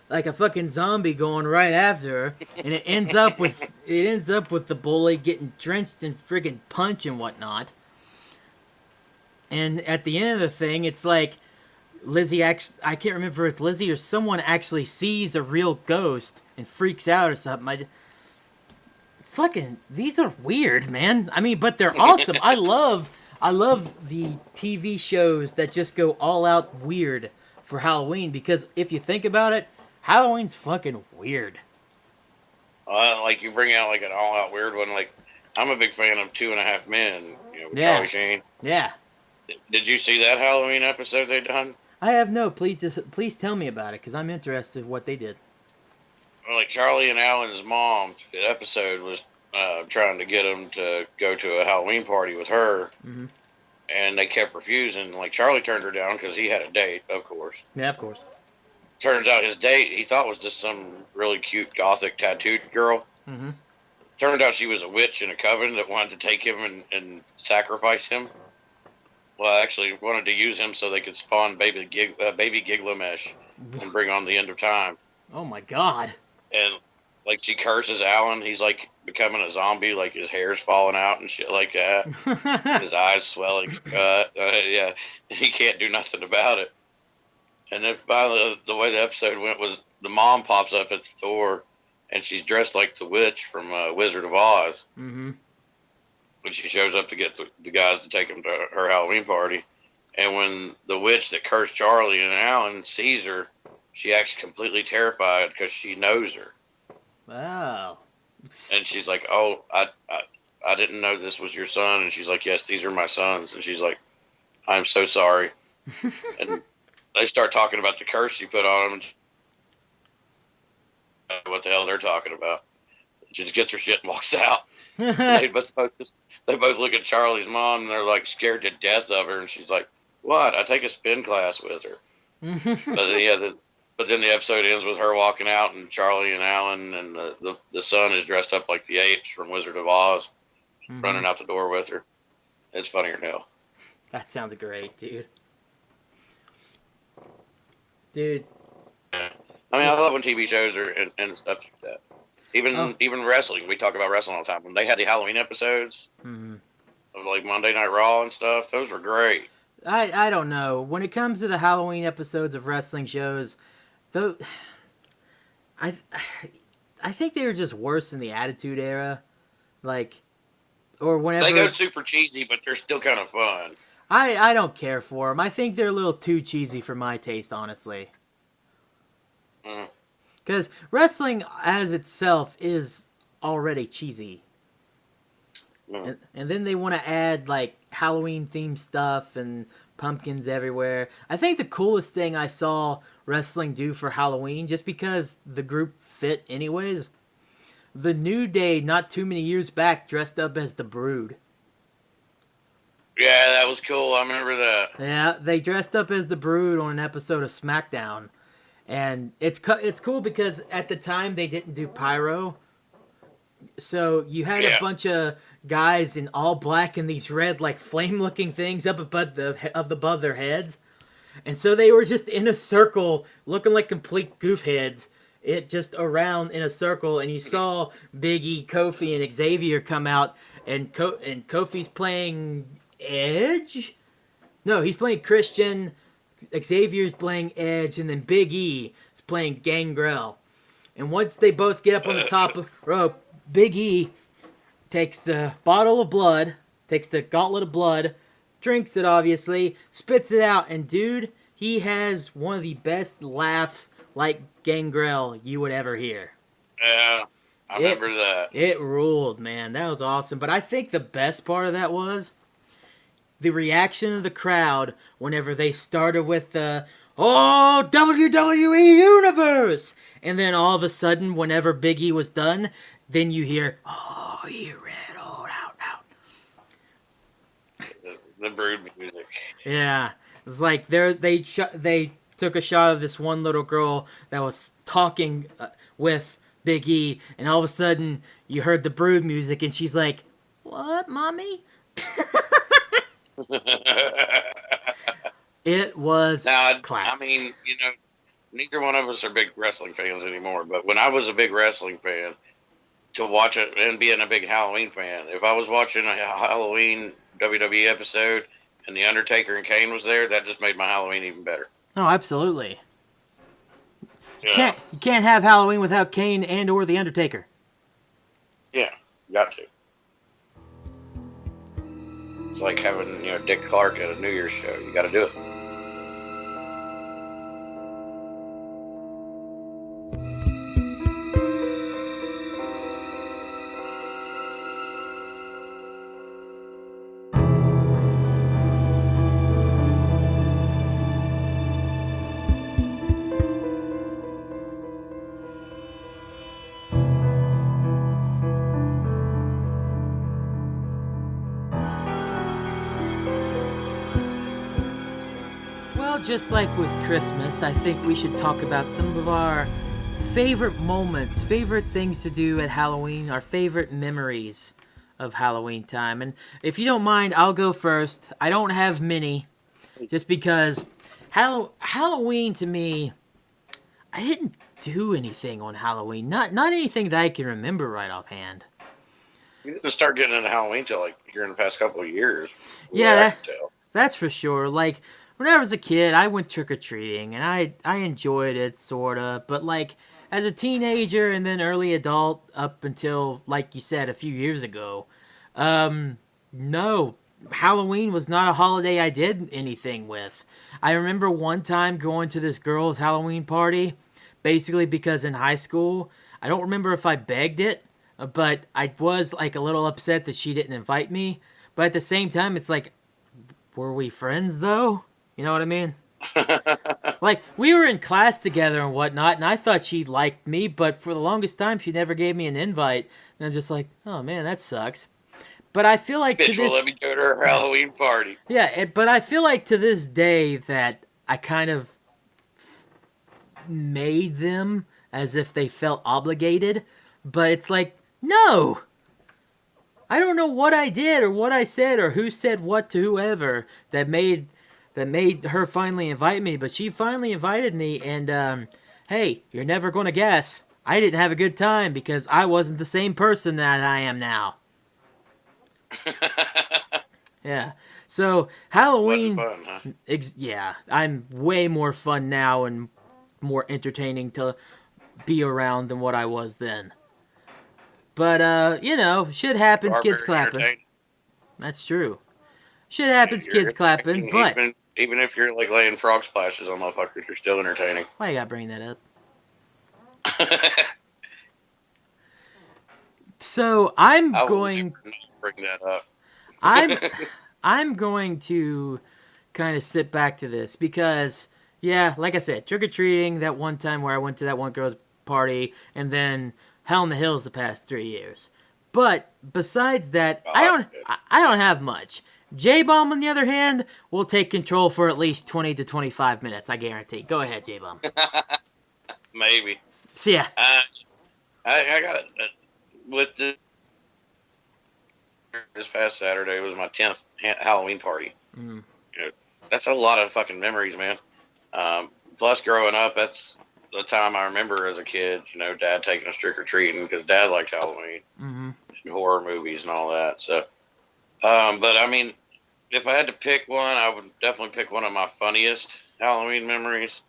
Like a fucking zombie going right after her, and it ends up with the bully getting drenched in friggin' punch and whatnot. And at the end of the thing, it's like Lizzie I can't remember if it's Lizzie or someone actually sees a real ghost and freaks out or something. Fucking, these are weird, man. I mean, but they're awesome. I love the TV shows that just go all out weird for Halloween, because if you think about it, Halloween's fucking weird. Like you bring out like an all out weird one. Like I'm a big fan of 2.5 Men. With Charlie Sheen. Yeah. Did you see that Halloween episode they done? I have no. Please tell me about it, because I'm interested in what they did. Well, like Charlie and Alan's mom, the episode was trying to get him to go to a Halloween party with her. Mm-hmm. And they kept refusing. Like, Charlie turned her down because he had a date, of course. Yeah, of course. Turns out his date, he thought was just some really cute gothic tattooed girl. Mm-hmm. Turned out she was a witch in a coven that wanted to take him and sacrifice him. Well, actually wanted to use him so they could spawn baby Gilgamesh and bring on the end of time. Oh my god. And, like, she curses Alan. He's, like, becoming a zombie. Like, his hair's falling out and shit like that. His eyes swelling. Yeah, he can't do nothing about it. And then finally, the way the episode went was the mom pops up at the door, and she's dressed like the witch from Wizard of Oz. Mm-hmm. when she shows up to get the guys to take him to her Halloween party. And when the witch that cursed Charlie and Alan sees her, she acts completely terrified because she knows her. Wow. And she's like, "Oh, I didn't know this was your son." And she's like, "Yes, these are my sons." And she's like, "I'm so sorry." And they start talking about the curse she put on them. And what the hell they're talking about. She just gets her shit and walks out. They both look at Charlie's mom and they're like scared to death of her. And she's like, "What? I take a spin class with her." But then the episode ends with her walking out and Charlie and Alan and the son is dressed up like the apes from Wizard of Oz, running out the door with her. It's funnier now. That sounds great, dude. Dude. Yeah. I mean, I love when TV shows are and stuff like that. Even wrestling. We talk about wrestling all the time. When they had the Halloween episodes of like Monday Night Raw and stuff, those were great. I don't know. When it comes to the Halloween episodes of wrestling shows, though, I think they were just worse in the Attitude Era, like, or whenever they go super cheesy, but they're still kind of fun. I don't care for them. I think they're a little too cheesy for my taste, honestly. Because wrestling as itself is already cheesy. And then they want to add, like, Halloween-themed stuff and pumpkins everywhere. I think the coolest thing I saw wrestling do for Halloween, just because the group fit anyways, the New Day, not too many years back, dressed up as the Brood. Yeah, that was cool. I remember that. Yeah, they dressed up as the Brood on an episode of SmackDown. And it's cool because at the time they didn't do pyro. So you had a bunch of guys in all black and these red, like, flame-looking things up above their heads. And so they were just in a circle, looking like complete goof heads. It just around in a circle, and you saw Big E, Kofi, and Xavier come out, and Kofi's playing Edge? No, he's playing Christian, Xavier's playing Edge, and then Big E is playing Gangrel. And once they both get up on the top of the rope, Big E takes the bottle of blood, takes the gauntlet of blood, drinks it obviously, spits it out, and dude, he has one of the best laughs like Gangrel you would ever hear. Yeah, I remember that. It ruled, man. That was awesome. But I think the best part of that was the reaction of the crowd whenever they started with the, "Oh, WWE Universe!" And then all of a sudden, whenever Big E was done, then you hear, "Oh, he read all out." The Brood music. Yeah. It's like they took a shot of this one little girl that was talking with Big E, and all of a sudden you heard the Brood music, and she's like, "What, mommy?" It was classic. I mean, neither one of us are big wrestling fans anymore, but when I was a big wrestling fan, to watch it and being a big Halloween fan, if I was watching a Halloween WWE episode and The Undertaker and Kane was there, that just made my Halloween even better. Oh, absolutely. You can't have Halloween without Kane and or The Undertaker. Yeah, got to. It's like having Dick Clark at a New Year's show. You got to do it. Just like with Christmas, I think we should talk about some of our favorite moments, favorite things to do at Halloween, our favorite memories of Halloween time. And if you don't mind, I'll go first. I don't have many, just because Halloween to me, I didn't do anything on Halloween. Not anything that I can remember right offhand. You didn't start getting into Halloween till like here in the past couple of years. Yeah, that's for sure. Like, when I was a kid, I went trick-or-treating, and I enjoyed it, sort of. But, like, as a teenager and then early adult up until, like you said, a few years ago, No, Halloween was not a holiday I did anything with. I remember one time going to this girl's Halloween party, basically because in high school, I don't remember if I begged it, but I was like a little upset that she didn't invite me. But at the same time, it's like, were we friends though? You know what I mean? Like, we were in class together and whatnot, and I thought she liked me, but for the longest time, she never gave me an invite. And I'm just like, oh man, that sucks. But I feel like to Bitch will this, let me go to her Halloween party. yeah, but I feel like to this day that I kind of made them as if they felt obligated. But it's like, no, I don't know what I did or what I said or who said what to whoever that made her finally invite me. But she finally invited me, and hey, you're never gonna guess. I didn't have a good time because I wasn't the same person that I am now. Yeah. So Wasn't Halloween, fun, huh? yeah, I'm way more fun now and more entertaining to be around than what I was then. But shit happens, Are kids very clapping. entertaining. That's true. Shit happens, You're kids clapping. entertaining, But even if you're like laying frog splashes on motherfuckers, you're still entertaining. why you gotta bring that up? So I'm I will going. never bring that up. I'm I'm going to kind of sit back to this because, yeah, like I said, trick or treating that one time where I went to that one girl's party, and then Hell in the Hills the past 3 years. But besides that, I don't have much. J-Bomb, on the other hand, will take control for at least 20 to 25 minutes, I guarantee. Go ahead, J-Bomb. Maybe. So, yeah. I got it. With this past Saturday was my 10th Halloween party. Mm. That's a lot of fucking memories, man. Plus, growing up, that's the time I remember as a kid. Dad taking us trick or treating because Dad liked Halloween Mm-hmm. and horror movies and all that. So, but I mean, if I had to pick one, I would definitely pick one of my funniest Halloween memories.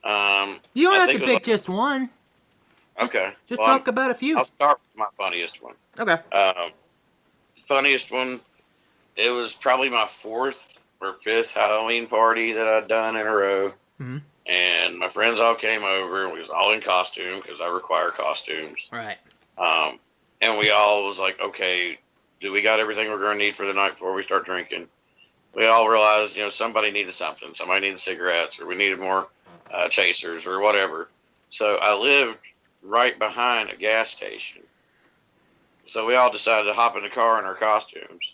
You don't I have think to it was pick just one. okay. Just Well, talk about a few. I'll start with my funniest one. Okay. Funniest one. It was probably my fourth or fifth Halloween party that I'd done in a row. Mm-hmm. And my friends all came over, and we was all in costume because I require costumes. Right. And we all was like, okay, do we got everything we're going to need for the night before we start drinking? We all realized, somebody needed something. Somebody needed cigarettes, or we needed more chasers, or whatever. So I lived right behind a gas station. So we all decided to hop in the car in our costumes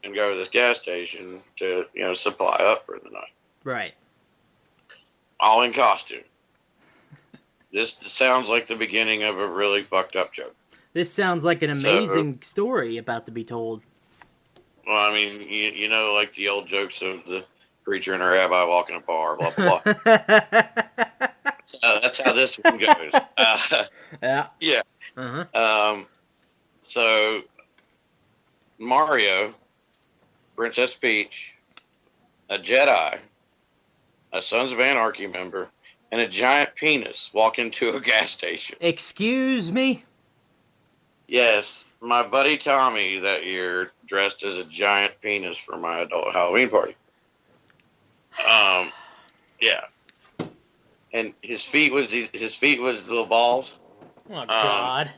and go to this gas station to, supply up for the night. Right. All in costume. This sounds like the beginning of a really fucked up joke. This sounds like an amazing story about to be told. Well, I mean, you know, like the old jokes of the preacher and a rabbi walking a bar, blah, blah, blah. That's how this one goes. Yeah. Yeah. Uh-huh. So, Mario, Princess Peach, a Jedi, a Sons of Anarchy member, and a giant penis walk into a gas station. Excuse me? Yes, my buddy Tommy that year dressed as a giant penis for my adult Halloween party. Yeah. And his feet was little balls. Oh, God.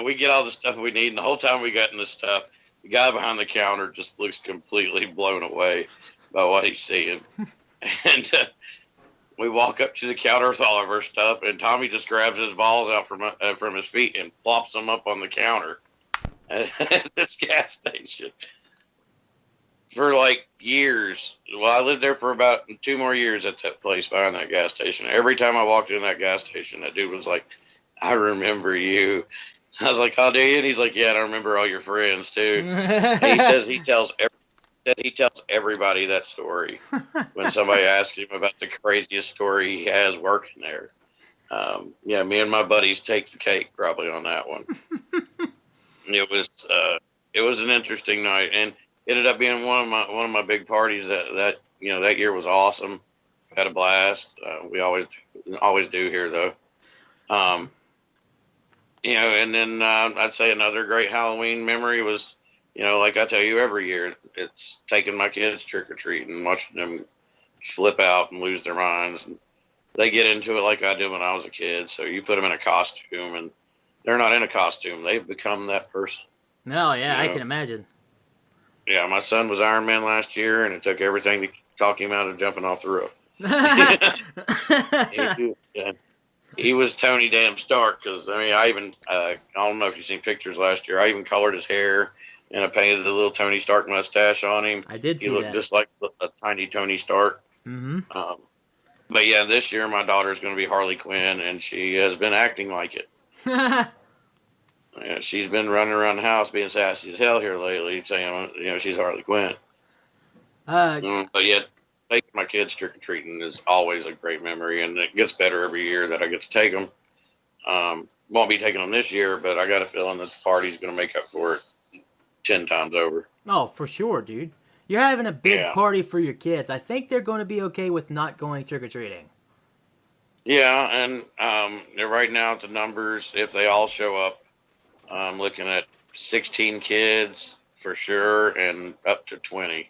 We get all the stuff we need, and the whole time we got in this stuff, the guy behind the counter just looks completely blown away by what he's seeing. And we walk up to the counter with all of our stuff, and Tommy just grabs his balls out from his feet and plops them up on the counter at this gas station. For like years. Well, I lived there for about 2 more years at that place behind that gas station. Every time I walked in that gas station, that dude was like, I remember you. I was like, oh, do you? And he's like, yeah, and I remember all your friends too. And he says he tells everybody that story when somebody asks him about the craziest story he has working there. Yeah, me and my buddies take the cake probably on that one. It was an interesting night, and ended up being one of my big parties that year was awesome. Had a blast. We always do here though. And then I'd say another great Halloween memory was, like I tell you every year, it's taking my kids trick or treating and watching them flip out and lose their minds. And they get into it like I did when I was a kid. So you put them in a costume, and they're not in a costume; they've become that person. No, yeah, I can imagine. Yeah, my son was Iron Man last year, and it took everything to talk him out of jumping off the roof. He was Tony Damn Stark, because I don't know if you've seen pictures last year. I even colored his hair and I painted the little Tony Stark mustache on him. I did see that. He looked just like a tiny Tony Stark. Mm-hmm. But yeah, this year my daughter's going to be Harley Quinn, and she has been acting like it. Yeah, she's been running around the house being sassy as hell here lately, saying she's Harley Quinn. But yeah, taking my kids trick or treating is always a great memory, and it gets better every year that I get to take them. Won't be taking them this year, but I got a feeling that the party's going to make up for it 10 times over. Oh, for sure, dude. You're having a big party for your kids. I think they're going to be okay with not going trick or treating. Yeah, and right now the numbers, if they all show up, I'm looking at 16 kids for sure, and up to 20.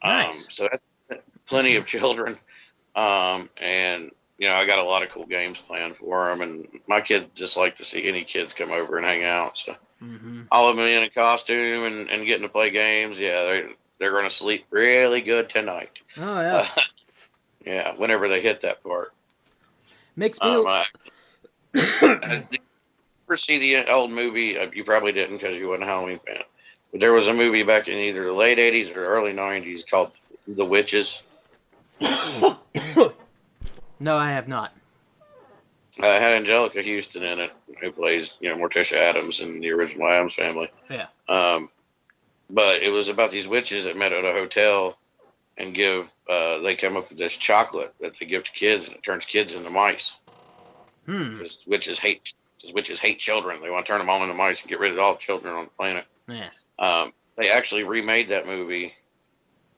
Nice. So that's plenty of children. And I got a lot of cool games planned for them, and my kids just like to see any kids come over and hang out. So all of them in a costume and getting to play games. Yeah, they're going to sleep really good tonight. Oh yeah. Yeah, whenever they hit that part. Makes me. Did you ever see the old movie? You probably didn't because you weren't a Halloween fan. But there was a movie back in either the late 80s or early 90s called The Witches. No, I have not. It had Angelica Houston in it, who plays, Morticia Addams in the original Addams Family. Yeah. But it was about these witches that met at a hotel and they come up with this chocolate that they give to kids, and it turns kids into mice. Because witches hate children. They want to turn them all into mice and get rid of all the children on the planet. Yeah. They actually remade that movie,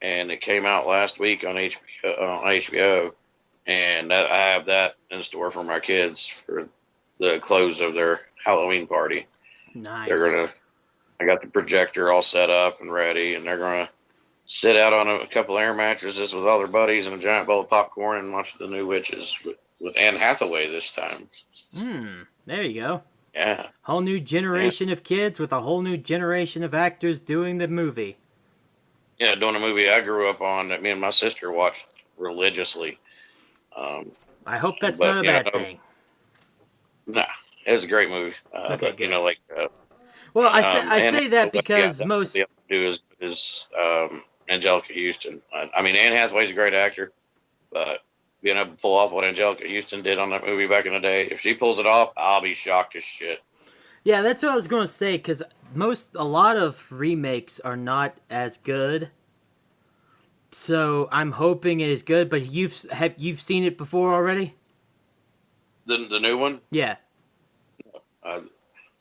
and it came out last week on HBO. And I have that in store for my kids for the close of their Halloween party. Nice. I got the projector all set up and ready, and they're gonna sit out on a couple air mattresses with all their buddies and a giant bowl of popcorn and watch The New Witches with Anne Hathaway this time. There you go. Yeah. Whole new generation of kids with a whole new generation of actors doing the movie. Yeah, doing a movie I grew up on that me and my sister watched religiously. I hope that's not a bad thing. Nah, it was a great movie. Okay, good. Well, I say that because most do is Angelica Houston. Anne Hathaway's a great actor, but being able to pull off what Angelica Houston did on that movie back in the day, if she pulls it off, I'll be shocked as shit. Yeah, that's what I was going to say, because a lot of remakes are not as good. So I'm hoping it is good, but you've seen it before already? The new one? Yeah.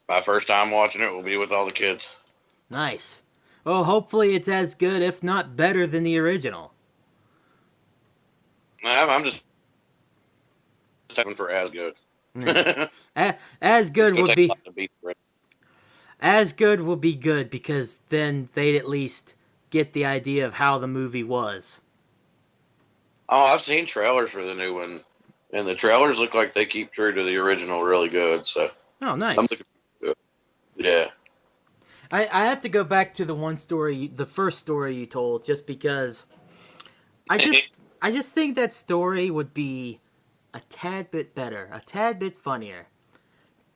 My first time watching it will be with all the kids. Nice. Well, hopefully it's as good, if not better, than the original. I'm just hoping for as good. As good would be. As good will be good, because then they'd at least get the idea of how the movie was. Oh, I've seen trailers for the new one, and the trailers look like they keep true to the original really good. So. Oh, nice. I'm looking good. Yeah. I have to go back to the first story you told, just because I just think that story would be a tad bit better, a tad bit funnier.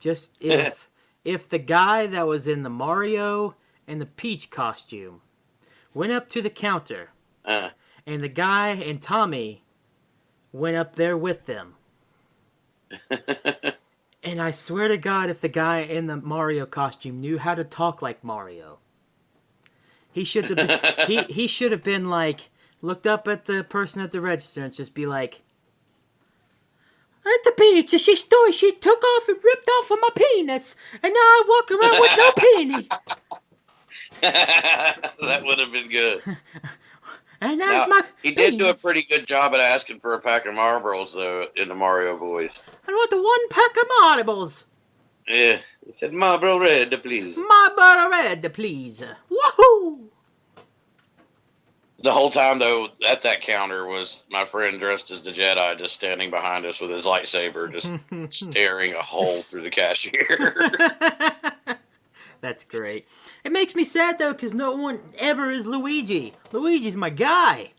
Just if the guy that was in the Mario and the Peach costume went up to the counter, and the guy and Tommy went up there with them. And I swear to God, if the guy in the Mario costume knew how to talk like Mario, he should have been, he should have been like, looked up at the person at the register and just be like, "At the Peach, she took off and ripped off of my penis, and now I walk around with no peenie." That would have been good. And that's my he did do a pretty good job at asking for a pack of marbles, though, in the Mario voice. I want the one pack of marbles. Yeah, he said Marlboro Red, please. Marlboro Red, please. Woohoo! The whole time, though, at that counter was my friend dressed as the Jedi, just standing behind us with his lightsaber, just staring a hole through the cashier. That's great. It makes me sad, though, because no one ever is Luigi. Luigi's my guy.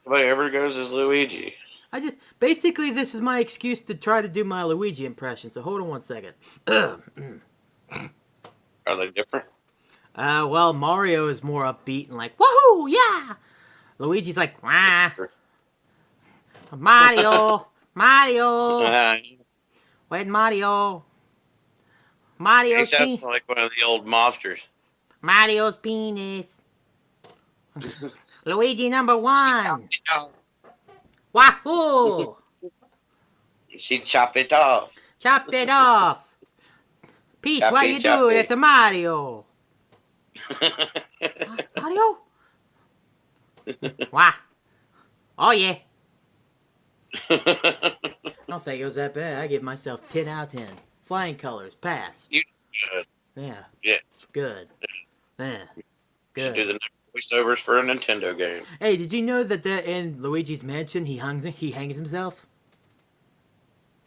Nobody ever goes as Luigi. Basically, this is my excuse to try to do my Luigi impression, so hold on one second. Are they different? Well, Mario is more upbeat and like, woohoo, yeah! Luigi's like, wah. Mario! Where's Mario? He sounds like one of the old mobsters. Mario's penis. Luigi #1. Wahoo! She chop it off. Chop it off. Peach, what you doing at the Mario? Mario? Wah. Oh, yeah. I don't think it was that bad. I give myself 10 out of 10. Flying colors, pass. You should. Yeah. Yeah. Good. Yeah. Good. Should do the next voiceovers for a Nintendo game. Hey, did you know that in Luigi's Mansion he hangs himself?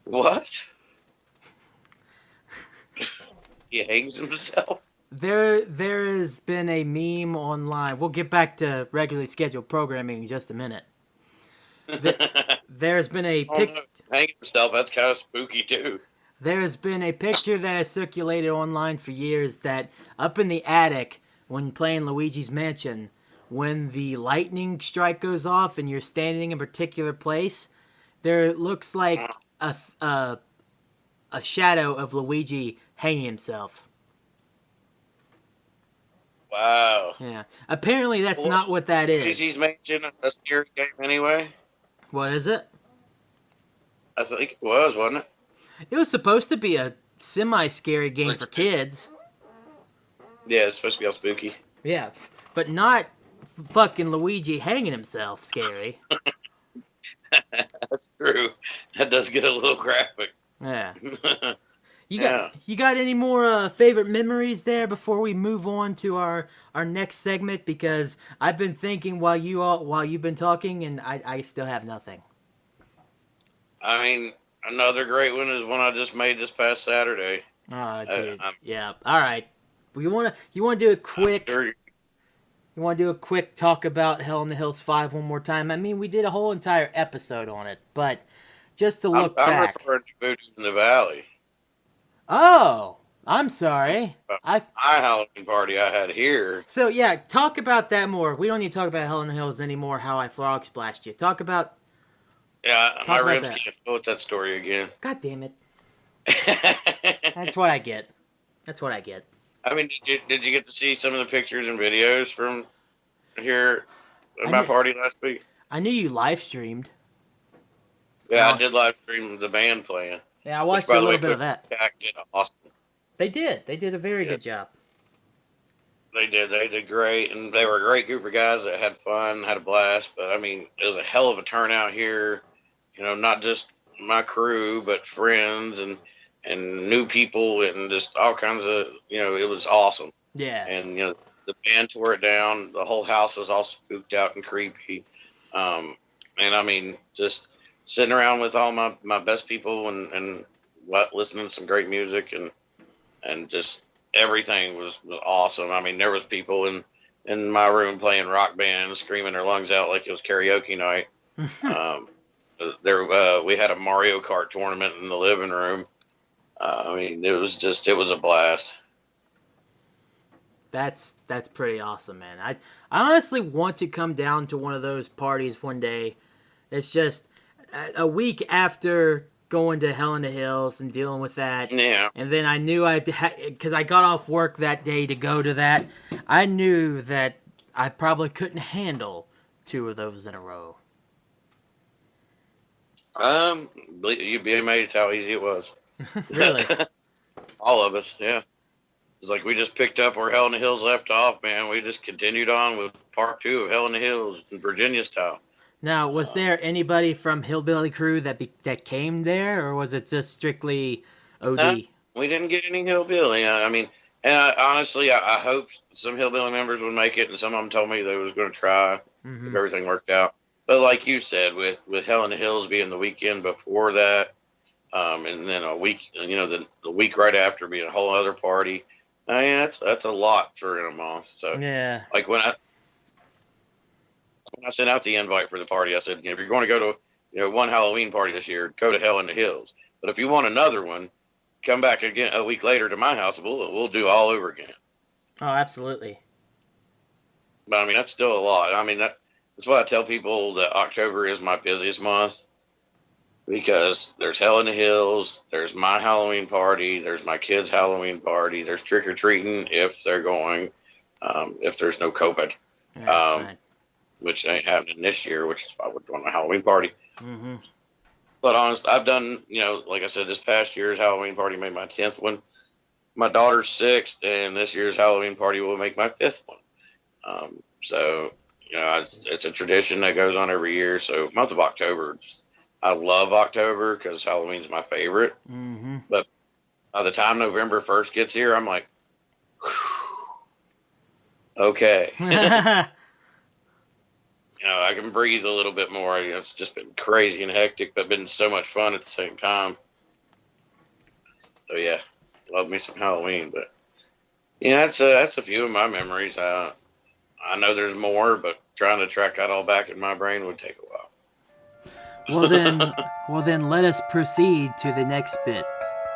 What? He hangs himself? There has been a meme online. We'll get back to regularly scheduled programming in just a minute. There's been a picture. Hanging himself, that's kind of spooky too. There has been a picture that has circulated online for years that up in the attic, when playing Luigi's Mansion, when the lightning strike goes off and you're standing in a particular place, there looks like a shadow of Luigi hanging himself. Wow. Yeah. Apparently that's not what that is. Luigi's Mansion, a scary game anyway? What is it? I think it was, wasn't it? It was supposed to be a semi-scary game for kids. Yeah, it's supposed to be all spooky. Yeah, but not fucking Luigi hanging himself scary. That's true. That does get a little graphic. Yeah. You got any more favorite memories there before we move on to our next segment? Because I've been thinking while you've been talking, and I still have nothing. I mean, another great one is one I just made this past Saturday. Oh, dude. Yeah. All right. You wanna do a quick? Sure. You want to do a quick talk about Hell in the Hills 5 one more time? I mean, we did a whole entire episode on it, but just to look back. I'm referring to Voodoo in the Valley. Oh, I'm sorry. My Halloween party I had here. So, yeah, talk about that more. We don't need to talk about Hell in the Hills anymore, how I frog splashed you. Talk about... Yeah, my ribs can't go with that story again. God damn it. That's what I get. I mean, did you get to see some of the pictures and videos from here at my party last week? I knew you live streamed. Yeah, I did live stream the band playing. Yeah, I watched a little bit of that. Jack did awesome. They did a very good job. They did great, and they were a great group of guys that had fun, had a blast. But I mean, it was a hell of a turnout here. You know, not just my crew, but friends and new people and just all kinds of, it was awesome. Yeah. And, the band tore it down. The whole house was all spooked out and creepy. And I mean, just sitting around with all my best people and listening to some great music and just everything was awesome. I mean, there was people in my room playing rock band, screaming their lungs out like it was karaoke night. We had a Mario Kart tournament in the living room. I mean, it was a blast. That's pretty awesome, man. I honestly want to come down to one of those parties one day. It's just a week after going to Hell in the Hills and dealing with that. Yeah. And then I knew because I got off work that day to go to that, I knew that I probably couldn't handle 2 of those in a row. You'd be amazed how easy it was. Really? All of us, yeah. It's like we just picked up where Hell in the Hills left off, man. We just continued on with part 2 of Hell in the Hills in Virginia style. Now, was there anybody from Hillbilly Crew that came there, or was it just strictly OD? We didn't get any hillbilly. I mean, and honestly, I hope some hillbilly members would make it, and some of them told me they was going to try if everything worked out. But like you said, with Hell in the Hills being the weekend before that, and then a week, the week right after being a whole other party. I mean, that's a lot for in a month. So yeah, like when I sent out the invite for the party, I said, if you're going to go to one Halloween party this year, go to Hell in the Hills. But if you want another one, come back again a week later to my house. We'll do all over again. Oh, absolutely. But I mean, that's still a lot. I mean, that's why I tell people that October is my busiest month, because there's Hell in the Hills, there's my Halloween party, there's my kids' Halloween party, there's trick or treating if they're going, if there's no COVID, right. Which ain't happening this year, which is why we're doing a Halloween party. Mm-hmm. But honest, I've done, like I said, this past year's Halloween party made my 10th one. My daughter's 6th, and this year's Halloween party will make my 5th one. So, it's a tradition that goes on every year. So, month of October, I love October because Halloween's my favorite. Mm-hmm. But by the time November 1st gets here, I'm like, okay. I can breathe a little bit more. It's just been crazy and hectic, but been so much fun at the same time. So yeah, love me some Halloween. But that's a few of my memories. I know there's more, but trying to track that all back in my brain would take a while. Well then, let us proceed to the next bit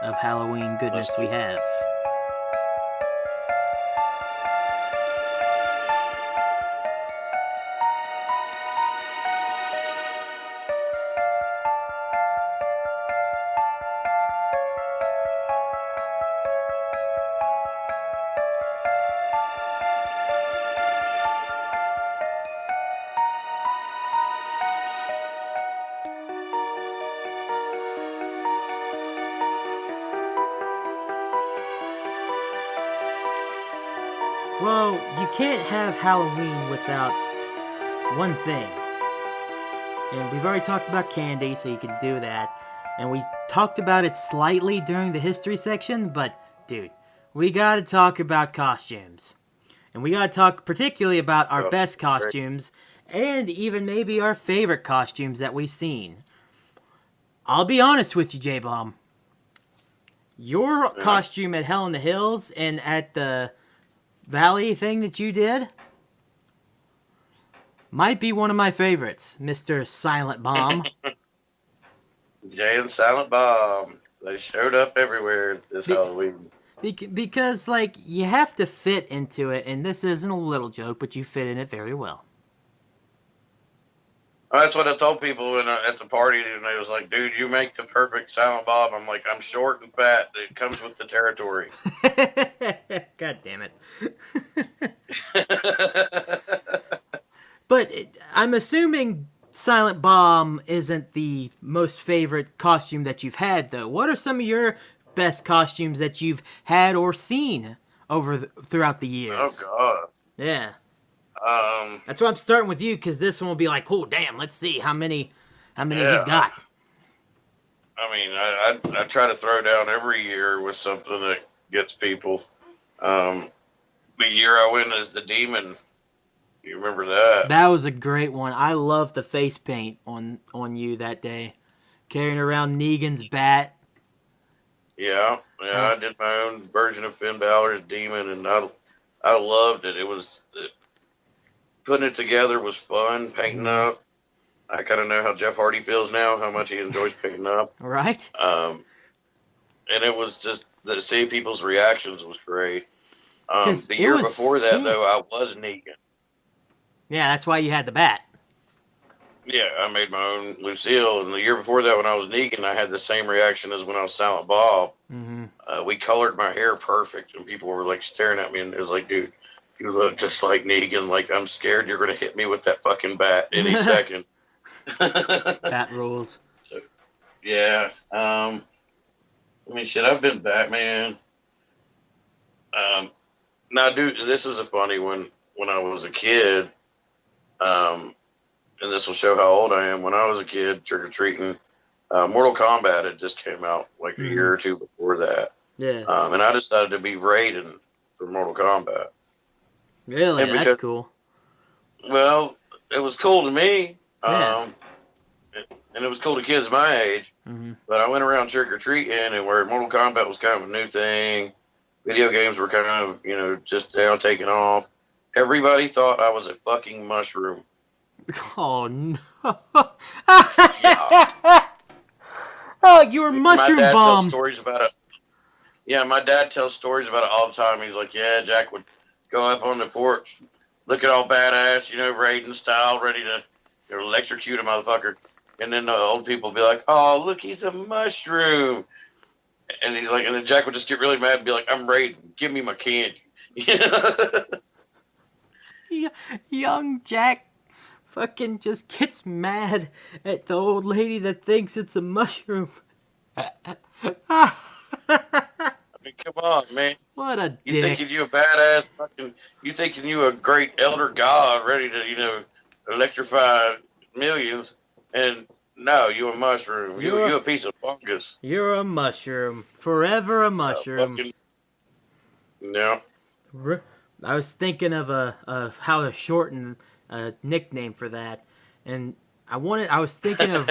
of Halloween goodness we have. Well, you can't have Halloween without one thing. And we've already talked about candy, so you can do that. And we talked about it slightly during the history section, but, dude, we gotta talk about costumes. And we gotta talk particularly about our best costumes, and even maybe our favorite costumes that we've seen. I'll be honest with you, Jbomb. Your costume at Hell in the Hills and at the Valley thing that you did might be one of my favorites, Mr. Silent Bomb. Jay and Silent Bomb. They showed up everywhere this Halloween. Because, you have to fit into it, and this isn't a little joke, but you fit in it very well. That's what I told people at the party, and they was like, dude, you make the perfect Silent Bob. I'm like, I'm short and fat. It comes with the territory. God damn it. But I'm assuming Silent Bomb isn't the most favorite costume that you've had, though. What are some of your best costumes that you've had or seen throughout the years? Oh, God. Yeah. That's why I'm starting with you, because this one will be like, oh, damn, let's see how many he's got. I mean, I try to throw down every year with something that gets people. The year I went as the demon, you remember that? That was a great one. I loved the face paint on you that day. Carrying around Negan's bat. Yeah, I did my own version of Finn Balor's demon, and I loved it. Putting it together was fun, painting up. I kind of know how Jeff Hardy feels now, how much he enjoys picking up. Right. And it was just, to see people's reactions was great. The year before that, though, I was Negan. Yeah, that's why you had the bat. Yeah, I made my own Lucille, and the year before that, when I was Negan, I had the same reaction as when I was Silent Bob. Mm-hmm. We colored my hair perfect, and people were, staring at me, and it was like, dude, you look just like Negan. I'm scared you're going to hit me with that fucking bat any second. Bat rules. So, yeah. Shit, I've been Batman. Now, dude, this is a funny one. When I was a kid, and this will show how old I am. When I was a kid, trick-or-treating, Mortal Kombat had just came out, a year or two before that. Yeah. And I decided to be Raiden for Mortal Kombat. Really? That's cool. Well, it was cool to me. Yeah. And it was cool to kids my age. Mm-hmm. But I went around trick-or-treating, and where Mortal Kombat was kind of a new thing, video games were kind of, just now taking off. Everybody thought I was a fucking mushroom. Oh, no. Oh, you were Mushroom My dad Bomb. tells stories about it. Yeah, my dad tells stories about it all the time. He's like, yeah, Jack would go up on the porch, looking all badass, Raiden style, ready to electrocute a motherfucker. And then the old people would be like, oh, look, he's a mushroom. And he's like, and then Jack would just get really mad and be like, I'm Raiden, give me my candy. Young Jack fucking just gets mad at the old lady that thinks it's a mushroom. I mean, come on, man. What a dick. You thinking you a badass you thinking you a great elder god ready to, electrify millions, and no, you a mushroom. You a piece of fungus. You're a mushroom. Forever a mushroom. No. I was thinking of how to shorten a nickname for that, and I was thinking of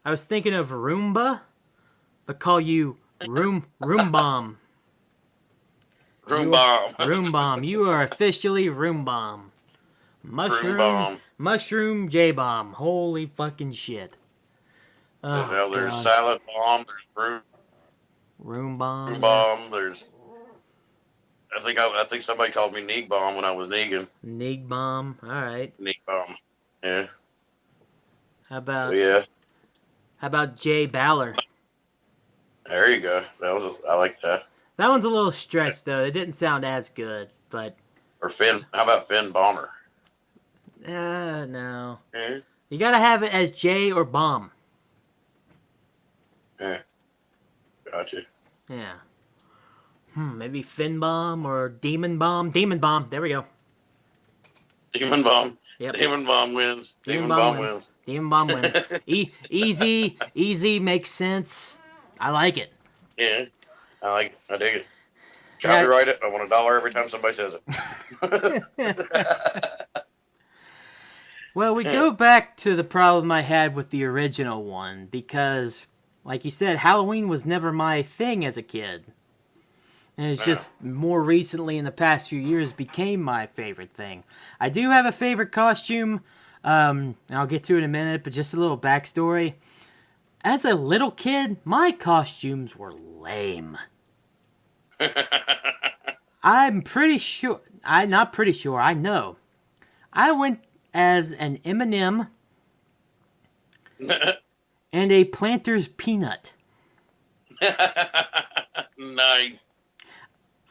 Roomba, but call you Room Bomb. Room Bomb. Room Bomb. You are officially Room Bomb. Mushroom J-Bomb. Holy fucking shit. Oh, there's Silent Bomb. There's Room Bomb. Room Bomb. There's. I think somebody called me Neeg Bomb when I was Negan. Neeg Bomb. All right. Neeg Bomb. Yeah. How about? Yeah. How about Jay Baller? There you go. I like that. That one's a little stretched though. It didn't sound as good, but. Or Finn. How about Finn Bomber? No. Yeah. You gotta have it as J or Bomb. Yeah. Gotcha. Yeah. Maybe Finn Bomb or Demon Bomb. Demon Bomb. There we go. Demon Bomb. Yep. Demon Bomb wins. Demon Bomb wins. Demon Bomb wins. Easy makes sense. I like it. Yeah. I dig it. Copyright it. I want $1 every time somebody says it. Well, we go back to the problem I had with the original one because, like you said, Halloween was never my thing as a kid. And it's just more recently in the past few years became my favorite thing. I do have a favorite costume, and I'll get to it in a minute, but just a little backstory. As a little kid, my costumes were lame. I'm pretty sure, I know. I went as an M&M and a Planters peanut. Nice.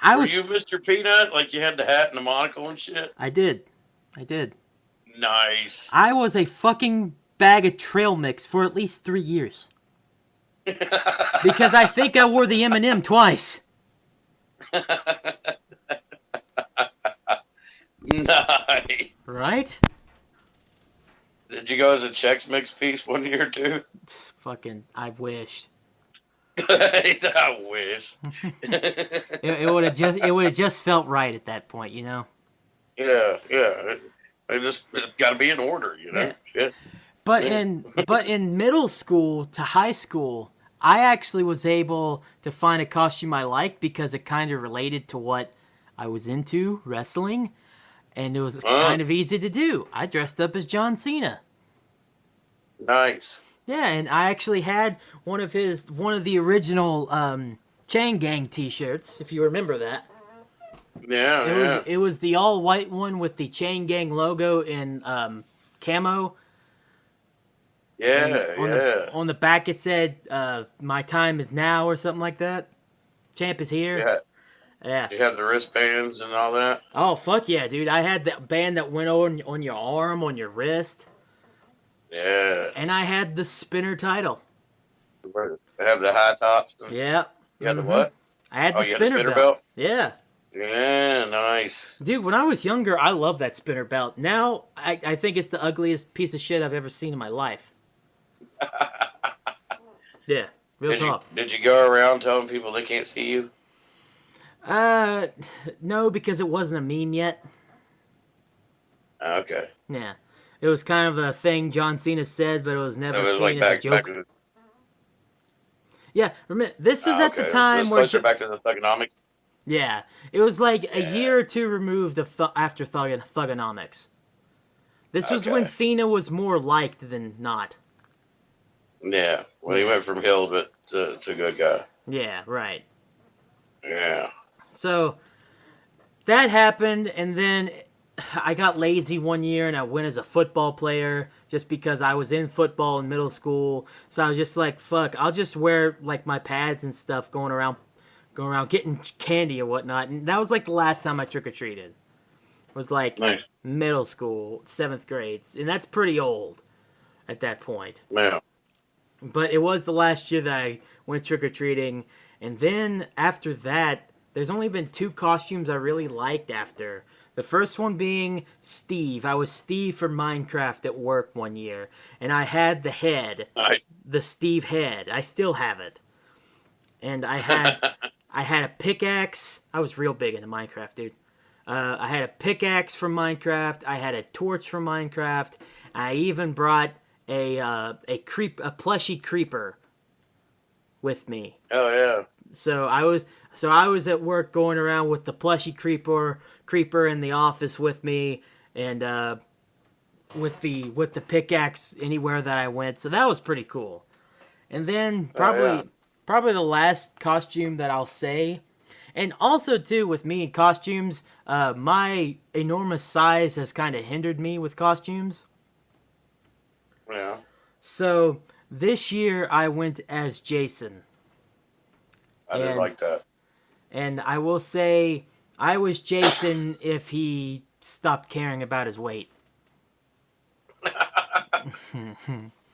Were you Mr. Peanut? Like you had the hat and the monocle and shit? I did. Nice. I was a fucking bag of trail mix for at least 3 years. Because I think I wore the M&M twice. Nice. Right? Did you go as a Chex Mix piece one year too? Fucking, I wished. I wish. it would have just felt right at that point, you know. Yeah. It's got to be in order, you know. Yeah. But in middle school to high school, I actually was able to find a costume I liked because it kind of related to what I was into, wrestling, and it was kind of easy to do. I dressed up as John Cena. Nice. Yeah, and I actually had one of the original Chain Gang T-shirts, if you remember that. Yeah, It was the all white one with the Chain Gang logo in camo. Yeah, on the back it said, "My time is now" or something like that. Champ is here. Yeah. You had the wristbands and all that. Oh fuck yeah, dude! I had that band that went on your arm, on your wrist. Yeah. And I had the spinner title. They have the high tops. Yeah. You had the what? I had the spinner belt. Yeah. Yeah, nice. Dude, when I was younger, I loved that spinner belt. Now, I think it's the ugliest piece of shit I've ever seen in my life. Yeah, real talk. Did you go around telling people they can't see you? No, because it wasn't a meme yet. Okay. Yeah. It was kind of a thing John Cena said, but it was So never it was seen like as a back joke. to the, Yeah, remember, this was at the okay. So time it's where... closer back to the thugonomics. Yeah, it was like a Yeah. year or two removed after Thugonomics. This was when Okay. Cena was more liked than not. Yeah. Well, he Yeah. went from heel to good guy. Yeah, right. Yeah. So that happened, and then I got lazy one year and I went as a football player just because I was in football in middle school. So I was just like, fuck, I'll just wear like my pads and stuff going around getting candy or whatnot. And that was like the last time I trick or treated. Was like Nice. middle school, 7th grades, and that's pretty old at that point. Yeah. But it was the last year that I went trick or treating, and then after that, there's only been 2 costumes I really liked after. The first one being Steve. I was Steve for Minecraft at work one year, and I had the head, Nice. the Steve head. I still have it, and I had a pickaxe. I was real big into Minecraft, dude. I had a pickaxe from Minecraft. I had a torch from Minecraft. I even brought a plushy creeper with me. Oh yeah. So I was at work going around with the plushy creeper in the office with me, and with the pickaxe anywhere that I went. So that was pretty cool. And then probably the last costume that I'll say, and also too with me in costumes, my enormous size has kind of hindered me with costumes. Yeah. So this year I went as Jason. I did like that. And I will say I was Jason if he stopped caring about his weight.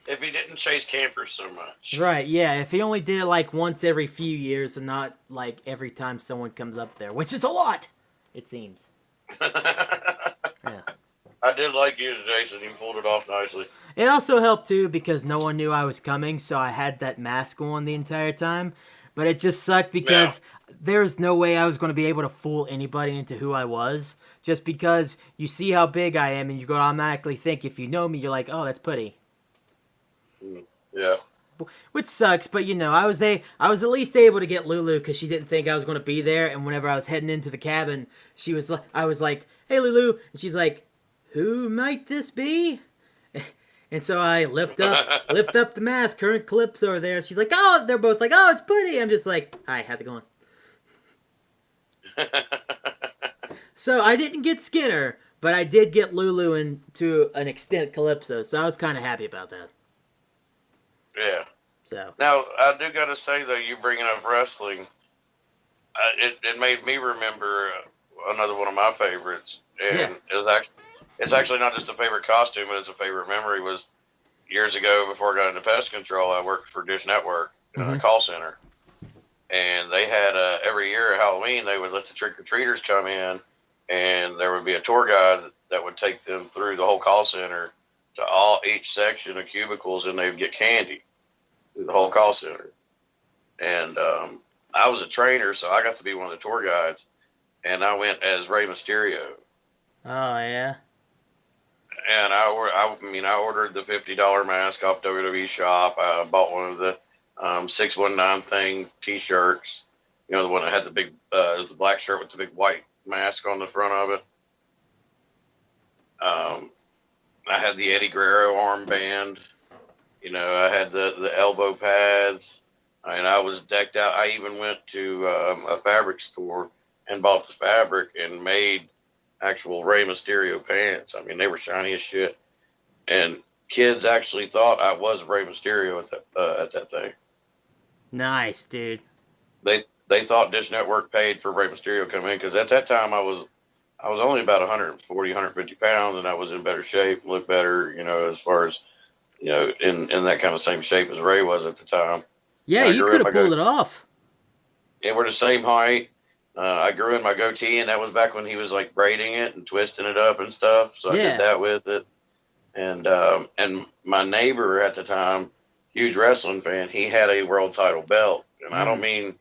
If he didn't chase campers so much. Right, yeah. If he only did it like once every few years and not like every time someone comes up there, which is a lot, it seems. Yeah. I did like you, Jason. You pulled it off nicely. It also helped too because no one knew I was coming, so I had that mask on the entire time. But it just sucked because there's no way I was going to be able to fool anybody into who I was. Just because you see how big I am and you go automatically think if you know me, you're like, oh, that's Putty. Yeah. Which sucks, but you know, I was at least able to get Lulu because she didn't think I was going to be there. And whenever I was heading into the cabin, I was like, "Hey, Lulu," and she's like, "Who might this be?" And so I lift up the mask. Her and Calypso are there. She's like, "Oh," they're both like, "Oh, it's Putty." I'm just like, "Hi, how's it going?" So I didn't get Skinner, but I did get Lulu and to an extent Calypso. So I was kind of happy about that. Yeah. So now I do got to say though, you bringing up wrestling, it made me remember another one of my favorites, and it's actually not just a favorite costume, but it's a favorite memory. Was years ago before I got into pest control, I worked for Dish Network in a call center, and they had every year at Halloween they would let the trick or treaters come in, and there would be a tour guide that would take them through the whole call center to each section of cubicles, and they would get candy through the whole call center. And I was a trainer, so I got to be one of the tour guides, and I went as Rey Mysterio. Oh yeah. And I ordered the $50 mask off WWE shop. I bought one of the 619 thing T-shirts. You know, the one that had the big, it was the black shirt with the big white mask on the front of it. I had the Eddie Guerrero armband. You know, I had the elbow pads. I mean, I was decked out. I even went to a fabric store and bought the fabric and made actual Rey Mysterio pants. I mean, they were shiny as shit. And kids actually thought I was Rey Mysterio at that thing. Nice, dude. They thought Dish Network paid for Rey Mysterio to come in, because at that time I was only about 140, 150 pounds, and I was in better shape, looked better, you know, as far as, you know, in that kind of same shape as Ray was at the time. Yeah, you could have pulled it off. Yeah, we're the same height. I grew in my goatee, and that was back when he was like braiding it and twisting it up and stuff. So I did that with it. And my neighbor at the time, huge wrestling fan, he had a world title belt. And I don't mean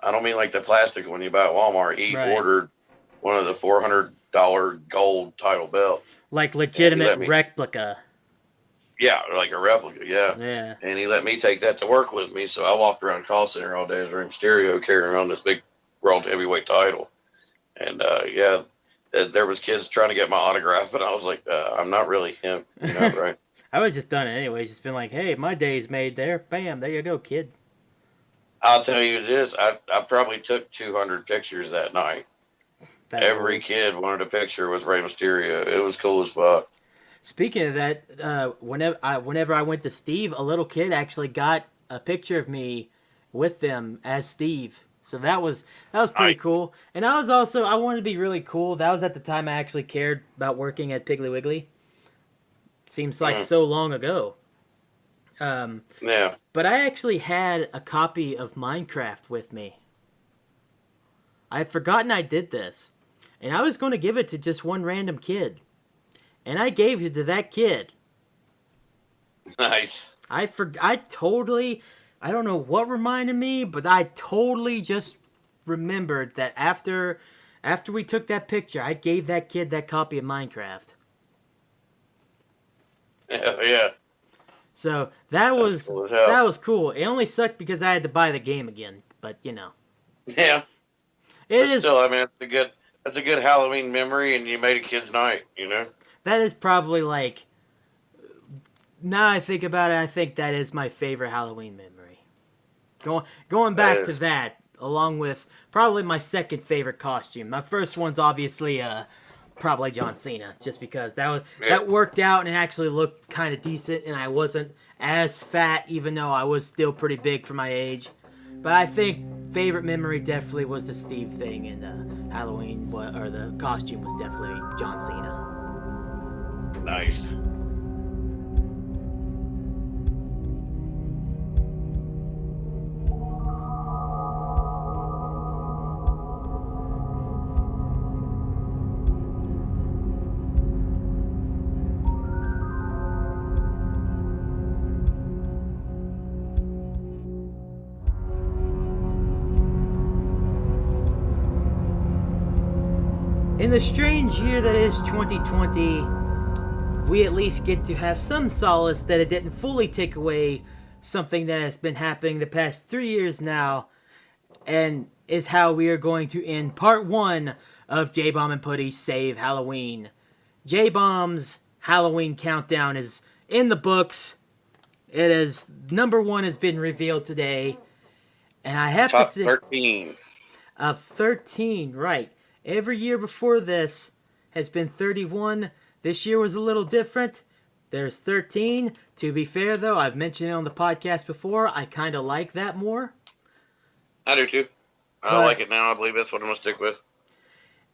I don't mean like the plastic one you buy at Walmart. He Right. ordered one of the $400 gold title belts. Like legitimate replica. Yeah, like a replica, yeah. Yeah. And he let me take that to work with me, so I walked around the call center all day as Rey Mysterio carrying around this big world heavyweight title. And, yeah, there was kids trying to get my autograph, and I was like, I'm not really him, you know, right? I was just done it anyways. Just been like, hey, my day's made there. Bam, there you go, kid. I'll tell you this, I probably took 200 pictures that night. Every kid wanted a picture with Rey Mysterio. It was cool as fuck. Speaking of that, whenever I went to Steve, a little kid actually got a picture of me with them as Steve. So that was pretty cool. And I wanted to be really cool. That was at the time I actually cared about working at Piggly Wiggly. Seems like so long ago. Yeah. But I actually had a copy of Minecraft with me. I had forgotten I did this. And I was going to give it to just one random kid. And I gave it to that kid. Nice. I totally, I don't know what reminded me, but I totally just remembered that after we took that picture, I gave that kid that copy of Minecraft. Yeah. So that was cool. It only sucked because I had to buy the game again, but you know. Yeah. Still, I mean, that's a good Halloween memory, and you made a kid's night, you know? That is probably like, now I think about it, I think that is my favorite Halloween memory. Going back to that, along with probably my second favorite costume. My first one's obviously probably John Cena, just because that worked out and it actually looked kind of decent, and I wasn't as fat, even though I was still pretty big for my age. But I think favorite memory definitely was the Steve thing, and Halloween, or the costume was definitely John Cena. Nice. In the strange year that is 2020, we at least get to have some solace that it didn't fully take away something that has been happening the past 3 years now, and is how we are going to end part 1 of Jbomb and Puddy Save Halloween. Jbomb's Halloween countdown is in the books. It is, number 1 has been revealed today, and I have to say... Top 13. 13, right. Every year before this has been 31. This year was a little different. There's 13. To be fair, though, I've mentioned it on the podcast before. I kind of like that more. I do, too. I like it now. I believe that's what I'm going to stick with.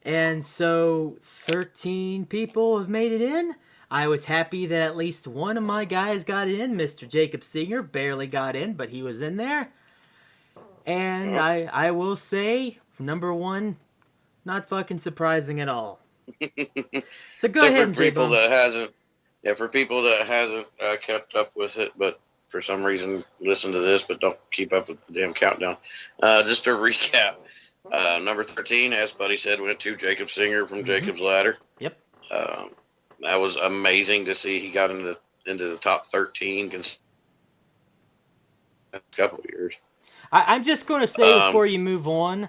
And so 13 people have made it in. I was happy that at least one of my guys got in. Mr. Jacob Singer barely got in, but he was in there. And I will say, number 1... not fucking surprising at all. So go ahead, for people that hasn't kept up with it, but for some reason listen to this, but don't keep up with the damn countdown. Just to recap, number 13, as Buddy said, went to Jacob Singer from Jacob's Ladder. Yep. That was amazing to see. He got into the top 13 a couple of years. I'm just going to say before you move on,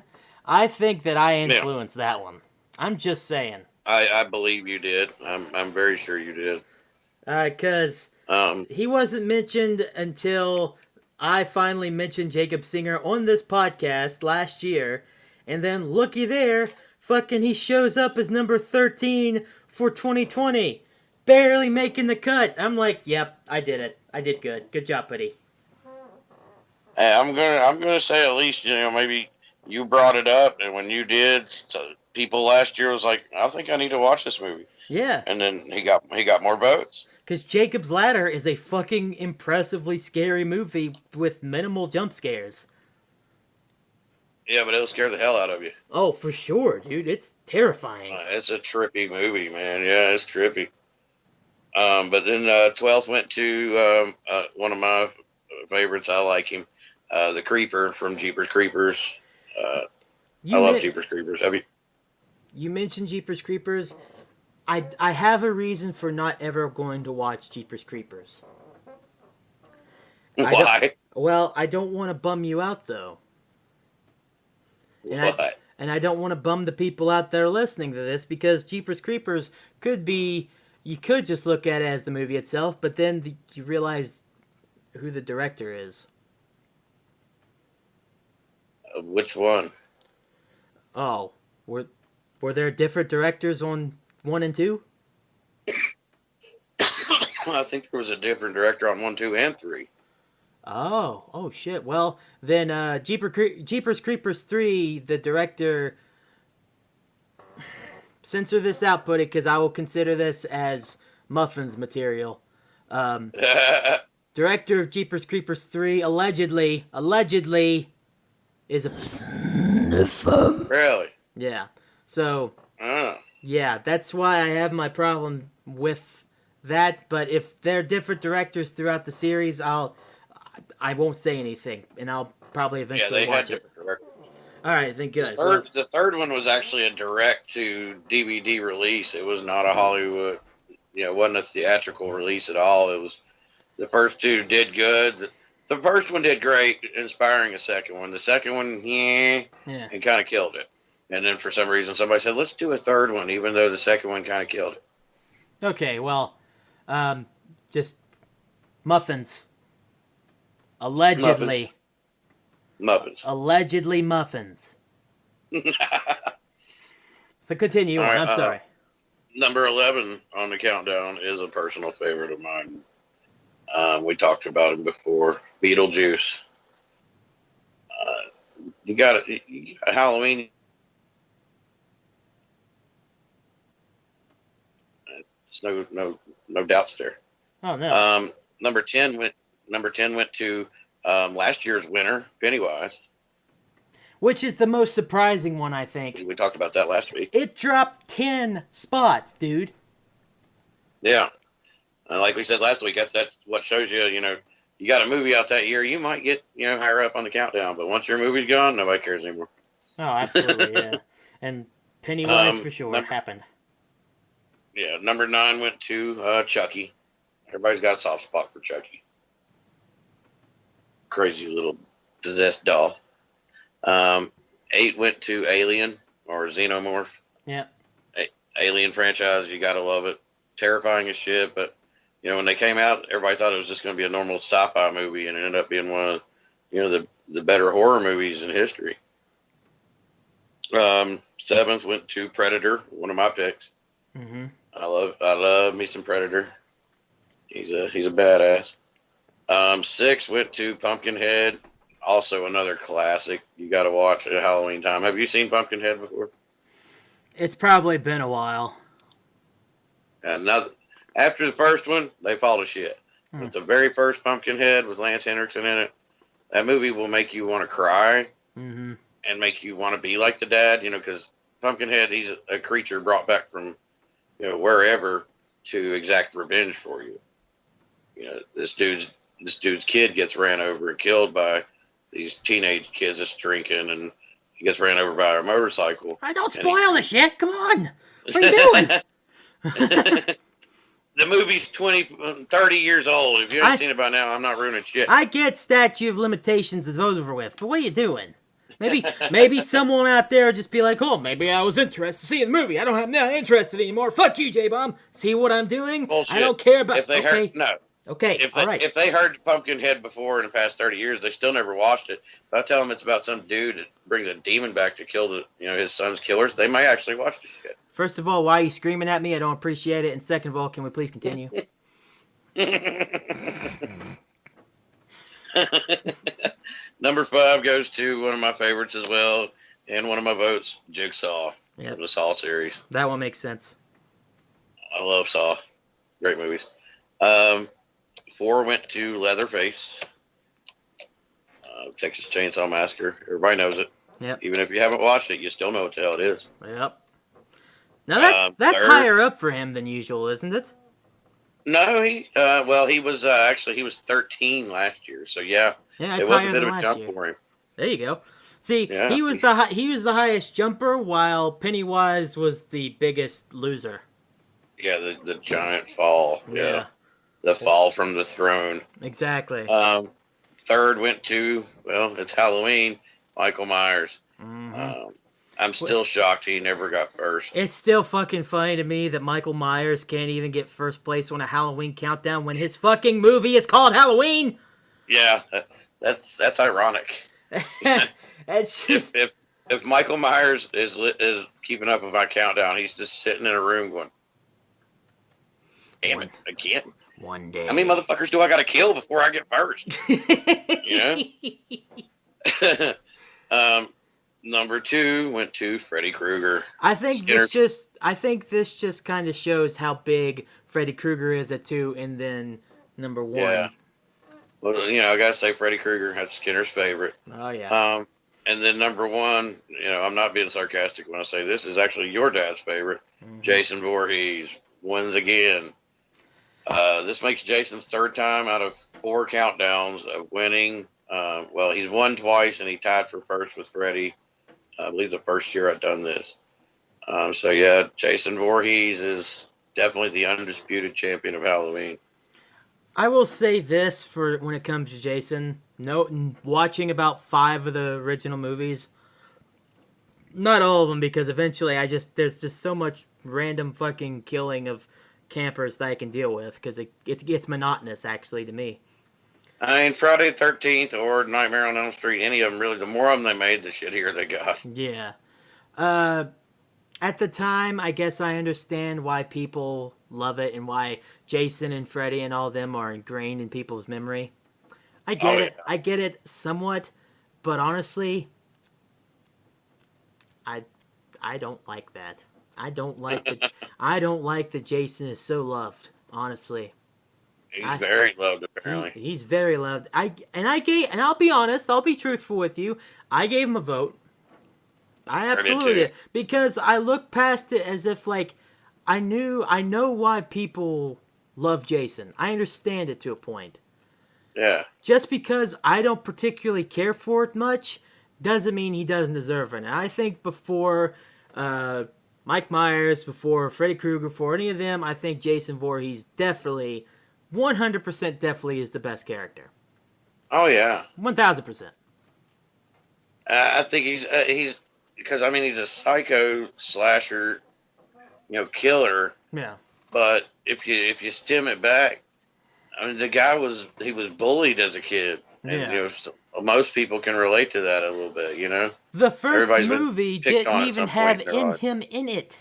I think that I influenced that one. I'm just saying. I believe you did. I'm very sure you did. Because he wasn't mentioned until I finally mentioned Jacob Singer on this podcast last year. And then, looky there, fucking he shows up as number 13 for 2020. Barely making the cut. I'm like, yep, I did it. I did good. Good job, buddy. Hey, I'm gonna say at least, maybe you brought it up, and when you did, people last year was like, I think I need to watch this movie. Yeah. And then he got more votes. Because Jacob's Ladder is a fucking impressively scary movie with minimal jump scares. Yeah, but it'll scare the hell out of you. Oh, for sure, dude. It's terrifying. It's a trippy movie, man. Yeah, it's trippy. But then 12th went to one of my favorites. I like him. The Creeper from Jeepers Creepers. I love Jeepers Creepers. Have you? You mentioned Jeepers Creepers. I have a reason for not ever going to watch Jeepers Creepers. Why? I don't want to bum you out, though. And I don't want to bum the people out there listening to this, because Jeepers Creepers could be... You could just look at it as the movie itself, but then you realize who the director is. Which one? Oh, were there different directors on 1 and 2? I think there was a different director on 1, 2, and 3. Oh shit. Well, then Jeepers Creepers 3, the director... Censor this out, Puddy, because I will consider this as Muffins material. Director of Jeepers Creepers 3 allegedly is a sniffer. Really? Yeah. So, yeah, that's why I have my problem with that. But if they're different directors throughout the series, I won't say anything, and I'll probably eventually watch it. All right, then good. The third one was actually a direct-to-DVD release. It was not a Hollywood, it wasn't a theatrical release at all. It was, the first two did good. The first one did great, inspiring a second one. The second one, and kind of killed it. And then for some reason, somebody said, let's do a third one, even though the second one kind of killed it. Okay, well, just Muffins. Allegedly. Muffins. Allegedly Muffins. So continue on. I'm sorry. Number 11 on the countdown is a personal favorite of mine. We talked about him before. Beetlejuice. You got Halloween. There's no doubts there. Oh no. Number 10 went to last year's winner, Pennywise. Which is the most surprising one, I think. We talked about that last week. It dropped 10 spots, dude. Yeah. Like we said last week, that's what shows you, you got a movie out that year, you might get, higher up on the countdown. But once your movie's gone, nobody cares anymore. Oh, absolutely, yeah. And Pennywise for sure happened. Yeah, number 9 went to Chucky. Everybody's got a soft spot for Chucky. Crazy little possessed doll. 8 went to Alien or Xenomorph. Yeah. Alien franchise, you gotta love it. Terrifying as shit, but when they came out, everybody thought it was just going to be a normal sci-fi movie, and it ended up being one of the better horror movies in history. 7th went to Predator, one of my picks. Mm-hmm. I love me some Predator. He's a badass. 6 went to Pumpkinhead, also another classic. You got to watch at Halloween time. Have you seen Pumpkinhead before? It's probably been a while. And after the first one, they fall to shit. But the very first Pumpkinhead with Lance Henriksen in it, that movie will make you want to cry and make you want to be like the dad, because Pumpkinhead, he's a creature brought back from, wherever to exact revenge for you. This dude's kid gets ran over and killed by these teenage kids that's drinking, and he gets ran over by a motorcycle. I don't spoil the shit. Come on. What are you doing? The movie's 30 years old. If you haven't seen it by now, I'm not ruining shit. I get statute of limitations is over with, but what are you doing? Maybe someone out there will just be like, oh, maybe I was interested to see the movie. I'm not interested anymore. Fuck you, J-Bomb. See what I'm doing? Bullshit. I don't care about... If they heard... No. Okay, all right. If they heard Pumpkinhead before in the past 30 years, they still never watched it. If I tell them it's about some dude that brings a demon back to kill his son's killers, they may actually watch this shit. First of all, why are you screaming at me? I don't appreciate it. And second of all, can we please continue? Number 5 goes to one of my favorites as well, and one of my votes, Jigsaw from the Saw series. That one makes sense. I love Saw. Great movies. 4 went to Leatherface. Texas Chainsaw Massacre. Everybody knows it. Yep. Even if you haven't watched it, you still know what the hell it is. Yep. Now that's higher up for him than usual, isn't it? No, he was he was 13 last year, so yeah, it was a bit of a jump for him. There you go. See, Yeah. he was the highest jumper, while Pennywise was the biggest loser. Yeah, the giant fall. Yeah. The fall from the throne. Exactly. Third went to, well, it's Halloween, Michael Myers. Mm-hmm. I'm still shocked he never got first. It's still fucking funny to me that Michael Myers can't even get first place on a Halloween countdown when his fucking movie is called Halloween. Yeah, that's ironic. It's just if Michael Myers is keeping up with my countdown, he's just sitting in a room going, "Damn it, I can't." One day. How many motherfuckers do I got to kill before I get first? You know. Number 2 went to Freddy Krueger. I think this just kind of shows how big Freddy Krueger is at 2, and then number 1. Yeah. Well, I gotta say Freddy Krueger. That's Skinner's favorite. Oh yeah. And then number 1, I'm not being sarcastic when I say this is actually your dad's favorite. Mm-hmm. Jason Voorhees wins again. This makes Jason's 3rd time out of 4 countdowns of winning. Well, he's won twice, and he tied for first with Freddy. I believe the first year I've done this. So yeah, Jason Voorhees is definitely the undisputed champion of Halloween. I will say this for when it comes to Jason. Watching about 5 of the original movies, not all of them, because eventually there's just so much random fucking killing of campers that I can deal with, because it gets monotonous actually to me. I mean, Friday the 13th or Nightmare on Elm Street, any of them really, the more of them they made, the shittier they got. Yeah. At the time, I guess I understand why people love it and why Jason and Freddy and all of them are ingrained in people's memory. I get it. I get it somewhat, but honestly, I don't like that. I don't like that Jason is so loved, honestly. He's very loved, apparently. He's very loved. I'll be honest, I'll be truthful with you. I gave him a vote. I absolutely did. Because I look past it as if, like, I know why people love Jason. I understand it to a point. Yeah. Just because I don't particularly care for it much doesn't mean he doesn't deserve it. And I think before Mike Myers, before Freddy Krueger, before any of them, I think Jason Voorhees definitely, 100% definitely is the best character. Oh, yeah. 1,000%. I think he's because, I mean, he's a psycho slasher, killer. Yeah. But if you stem it back, I mean, the guy was bullied as a kid. And, most people can relate to that a little bit, The first movie didn't even have him in it.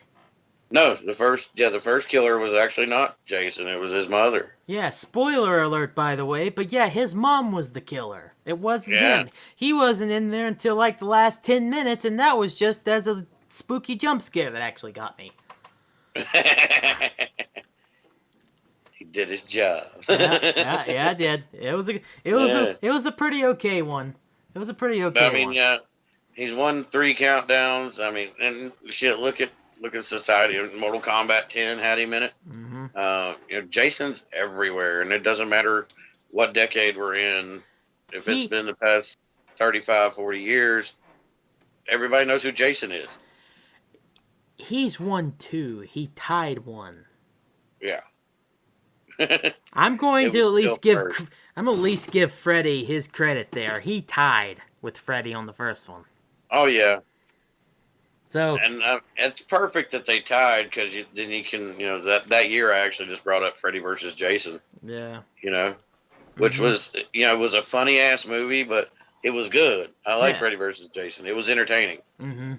No, the first killer was actually not Jason. It was his mother. Yeah, spoiler alert, by the way. But yeah, his mom was the killer. It wasn't him. He wasn't in there until like the last 10 minutes, and that was just as a spooky jump scare that actually got me. He did his job. yeah, I did. It was a pretty okay one. It was a pretty okay one. He's won 3 countdowns. I mean, and shit, look at Society. Mortal Kombat 10 had him in it. Mm-hmm. Jason's everywhere, and it doesn't matter what decade we're in. If it's been the past 35, 40 years, everybody knows who Jason is. He's won 2. He tied 1. Yeah. I'm going to at least give Freddy his credit there. He tied with Freddy on the first one. Oh yeah. So and it's perfect that they tied, because then you can that year I actually just brought up Freddy versus Jason. Yeah. Which was was a funny ass movie, but it was good. I like Freddy versus Jason. It was entertaining. Mm-hmm.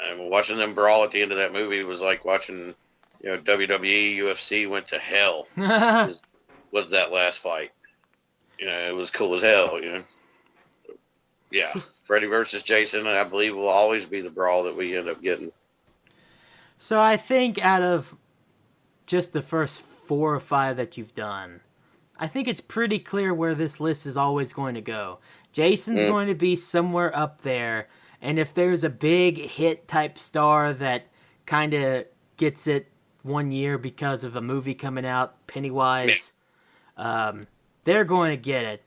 And watching them brawl at the end of that movie was like watching WWE, UFC went to hell. was that last fight. It was cool as hell, So, yeah, Freddy versus Jason, I believe, will always be the brawl that we end up getting. So I think out of just the first 4 or 5 that you've done, I think it's pretty clear where this list is always going to go. Jason's going to be somewhere up there, and if there's a big hit type star that kind of gets it one year because of a movie coming out, Pennywise, they're going to get it.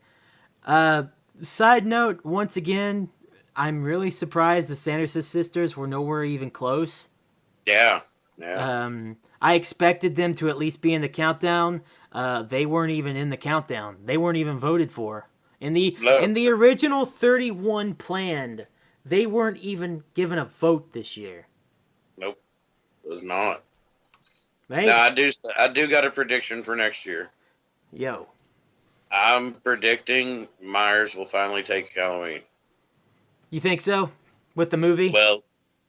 Side note, once again, I'm really surprised the Sanderson sisters were nowhere even close. Yeah. I expected them to at least be in the countdown. They weren't even in the countdown. They weren't even voted for. In the original 31 planned, they weren't even given a vote this year. Nope, it was not. Right? Now I do got a prediction for next year. Yo. I'm predicting Myers will finally take Halloween. You think so? With the movie? Well,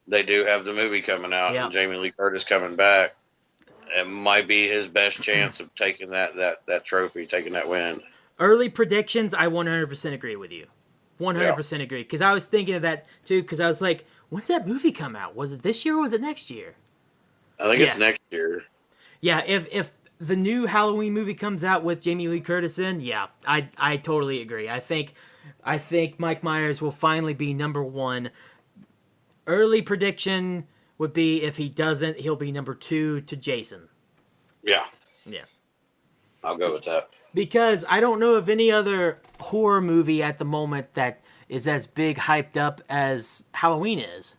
they do have the movie coming out, and Jamie Lee Curtis coming back. It might be his best chance of taking that trophy, taking that win. Early predictions, I 100% agree with you. 100% agree. Because I was thinking of that, too, because I was like, when's that movie come out? Was it this year or was it next year? I think it's next year. Yeah, if the new Halloween movie comes out with Jamie Lee Curtis in, I totally agree. I think Mike Myers will finally be number one. Early prediction would be if he doesn't, he'll be number 2 to Jason. Yeah. Yeah. I'll go with that. Because I don't know of any other horror movie at the moment that is as big hyped up as Halloween is.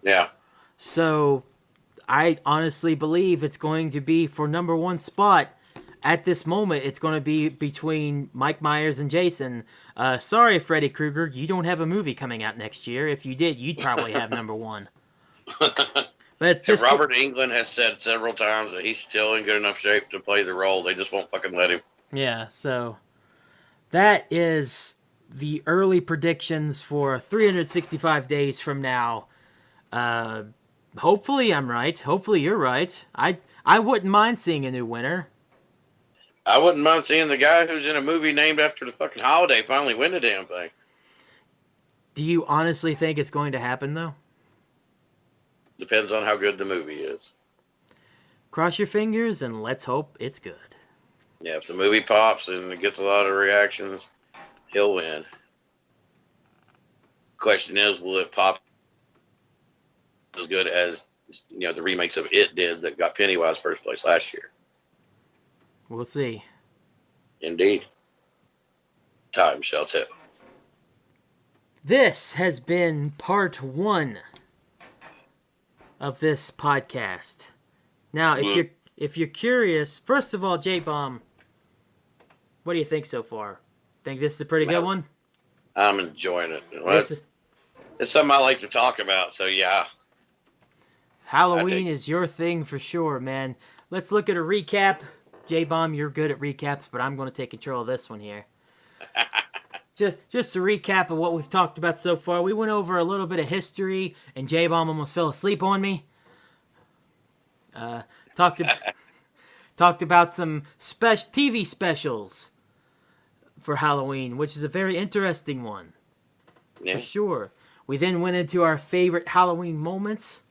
Yeah. So I honestly believe it's going to be for number 1 spot. At this moment, it's going to be between Mike Myers and Jason. Sorry, Freddy Krueger, you don't have a movie coming out next year. If you did, you'd probably have number 1. But it's just Robert Englund has said several times that he's still in good enough shape to play the role. They just won't fucking let him. Yeah, so that is the early predictions for 365 days from now. Hopefully I'm right. Hopefully you're right. I wouldn't mind seeing a new winner. I wouldn't mind seeing the guy who's in a movie named after the fucking holiday finally win the damn thing. Do you honestly think it's going to happen, though? Depends on how good the movie is. Cross your fingers and let's hope it's good. Yeah, if the movie pops and it gets a lot of reactions, he'll win. Question is, will it pop as good as the remakes of It did that got Pennywise first place last year? We'll see. Indeed. Time shall tell. This has been part 1 of this podcast. Now, if you're curious, first of all, Jbomb, what do you think so far? Think this is a pretty good one? I'm enjoying it. It's something I like to talk about, so yeah. Halloween is your thing for sure, man. Let's look at a recap. Jbomb, you're good at recaps, but I'm going to take control of this one here. Just a recap of what we've talked about so far. We went over a little bit of history, and Jbomb almost fell asleep on me. Talked about some TV specials for Halloween, which is a very interesting one. Yeah. For sure. We then went into our favorite Halloween moments,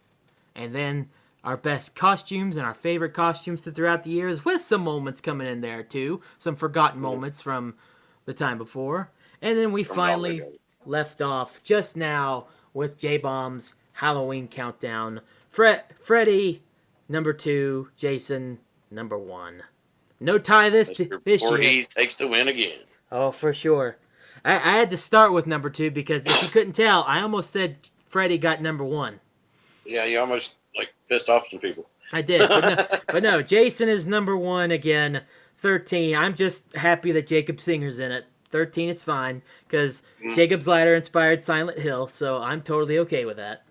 and then our best costumes and our favorite costumes throughout the years, with some moments coming in there too, some forgotten moments from the time before. And then we finally left off just now with Jbomb's Halloween countdown. Freddy, number 2, Jason, number 1. No tie this year. Before he takes the win again. Oh, for sure. I had to start with number 2 because if you couldn't tell, I almost said Freddy got number 1. Yeah, you almost pissed off some people. I did, but no, Jason is number 1 again. 13. I'm just happy that Jacob Singer's in it. 13 is fine because Jacob's Ladder inspired Silent Hill, so I'm totally okay with that.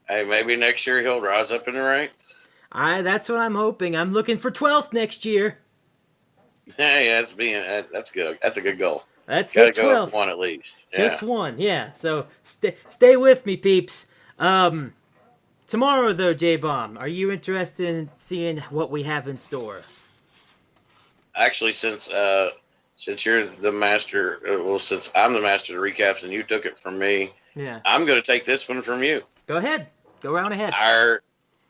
Hey, maybe next year he'll rise up in the ranks. That's what I'm hoping. I'm looking for 12th next year. Hey, that's good. That's a good goal. That's good. 12th. Go up 1 at least. Yeah. Just 1, yeah. So stay with me, peeps. Tomorrow, though, Jbomb, are you interested in seeing what we have in store? Actually, since you're the master, since I'm the master of the recaps and you took it from me, I'm going to take this one from you. Go ahead. Go right ahead.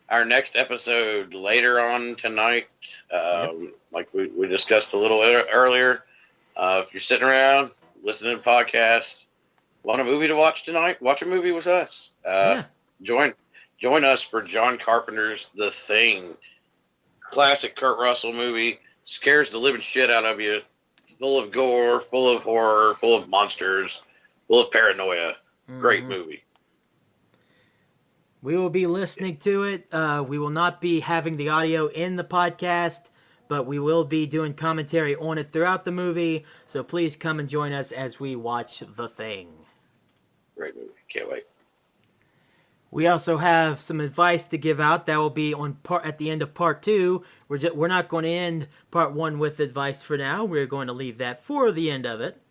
Our next episode later on tonight, like we discussed a little earlier, if you're sitting around listening to podcasts, want a movie to watch tonight? Watch a movie with us. Join us for John Carpenter's The Thing. Classic Kurt Russell movie. Scares the living shit out of you. Full of gore, full of horror, full of monsters, full of paranoia. Great movie. We will be listening to it. We will not be having the audio in the podcast, but we will be doing commentary on it throughout the movie. So please come and join us as we watch The Thing. Great movie. Can't wait. We also have some advice to give out that will be at the end of part 2. We're not going to end part 1 with advice for now. We're going to leave that for the end of it.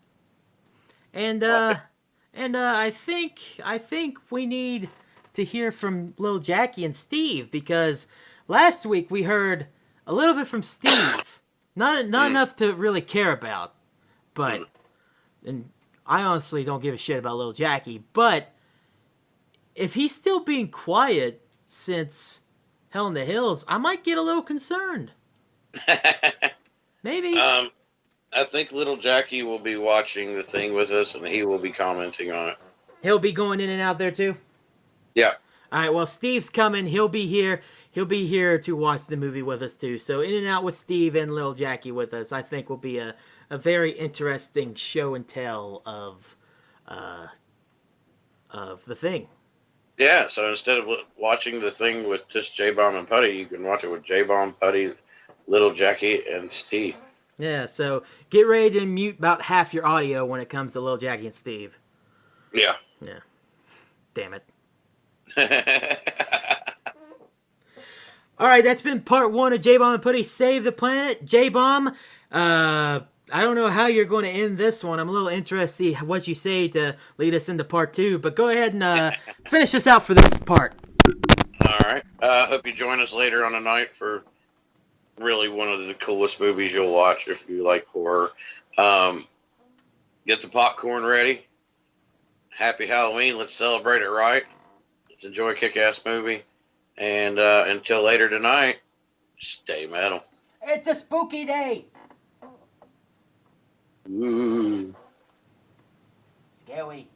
And I think we need to hear from Lil Jackie and Steve, because last week we heard a little bit from Steve, not enough to really care about, and I honestly don't give a shit about Lil Jackie, but if he's still being quiet since Hell in the Hills, I might get a little concerned. Maybe. I think little Jackie will be watching The Thing with us, and he will be commenting on it. He'll be going in and out there too? Yeah. All right, well, Steve's coming. He'll be here. He'll be here to watch the movie with us too. So in and out with Steve and little Jackie with us, I think will be a very interesting show and tell of The Thing. Yeah, so instead of watching The Thing with just Jbomb and Puddy, you can watch it with Jbomb, Puddy, little Jackie, and Steve. Yeah, so get ready to mute about half your audio when it comes to Lil Jackie and Steve. Yeah. Yeah. Damn it. All right, that's been part 1 of Jbomb and Puddy Save the Planet. Jbomb, I don't know how you're going to end this one. I'm a little interested to see what you say to lead us into part 2, but go ahead and finish us out for this part. All right. Hope you join us later on the night for really one of the coolest movies you'll watch if you like horror. Get the popcorn ready. Happy Halloween. Let's celebrate it right. Let's enjoy a kick-ass movie. And until later tonight, stay metal. It's a spooky day. Ooh. Scary.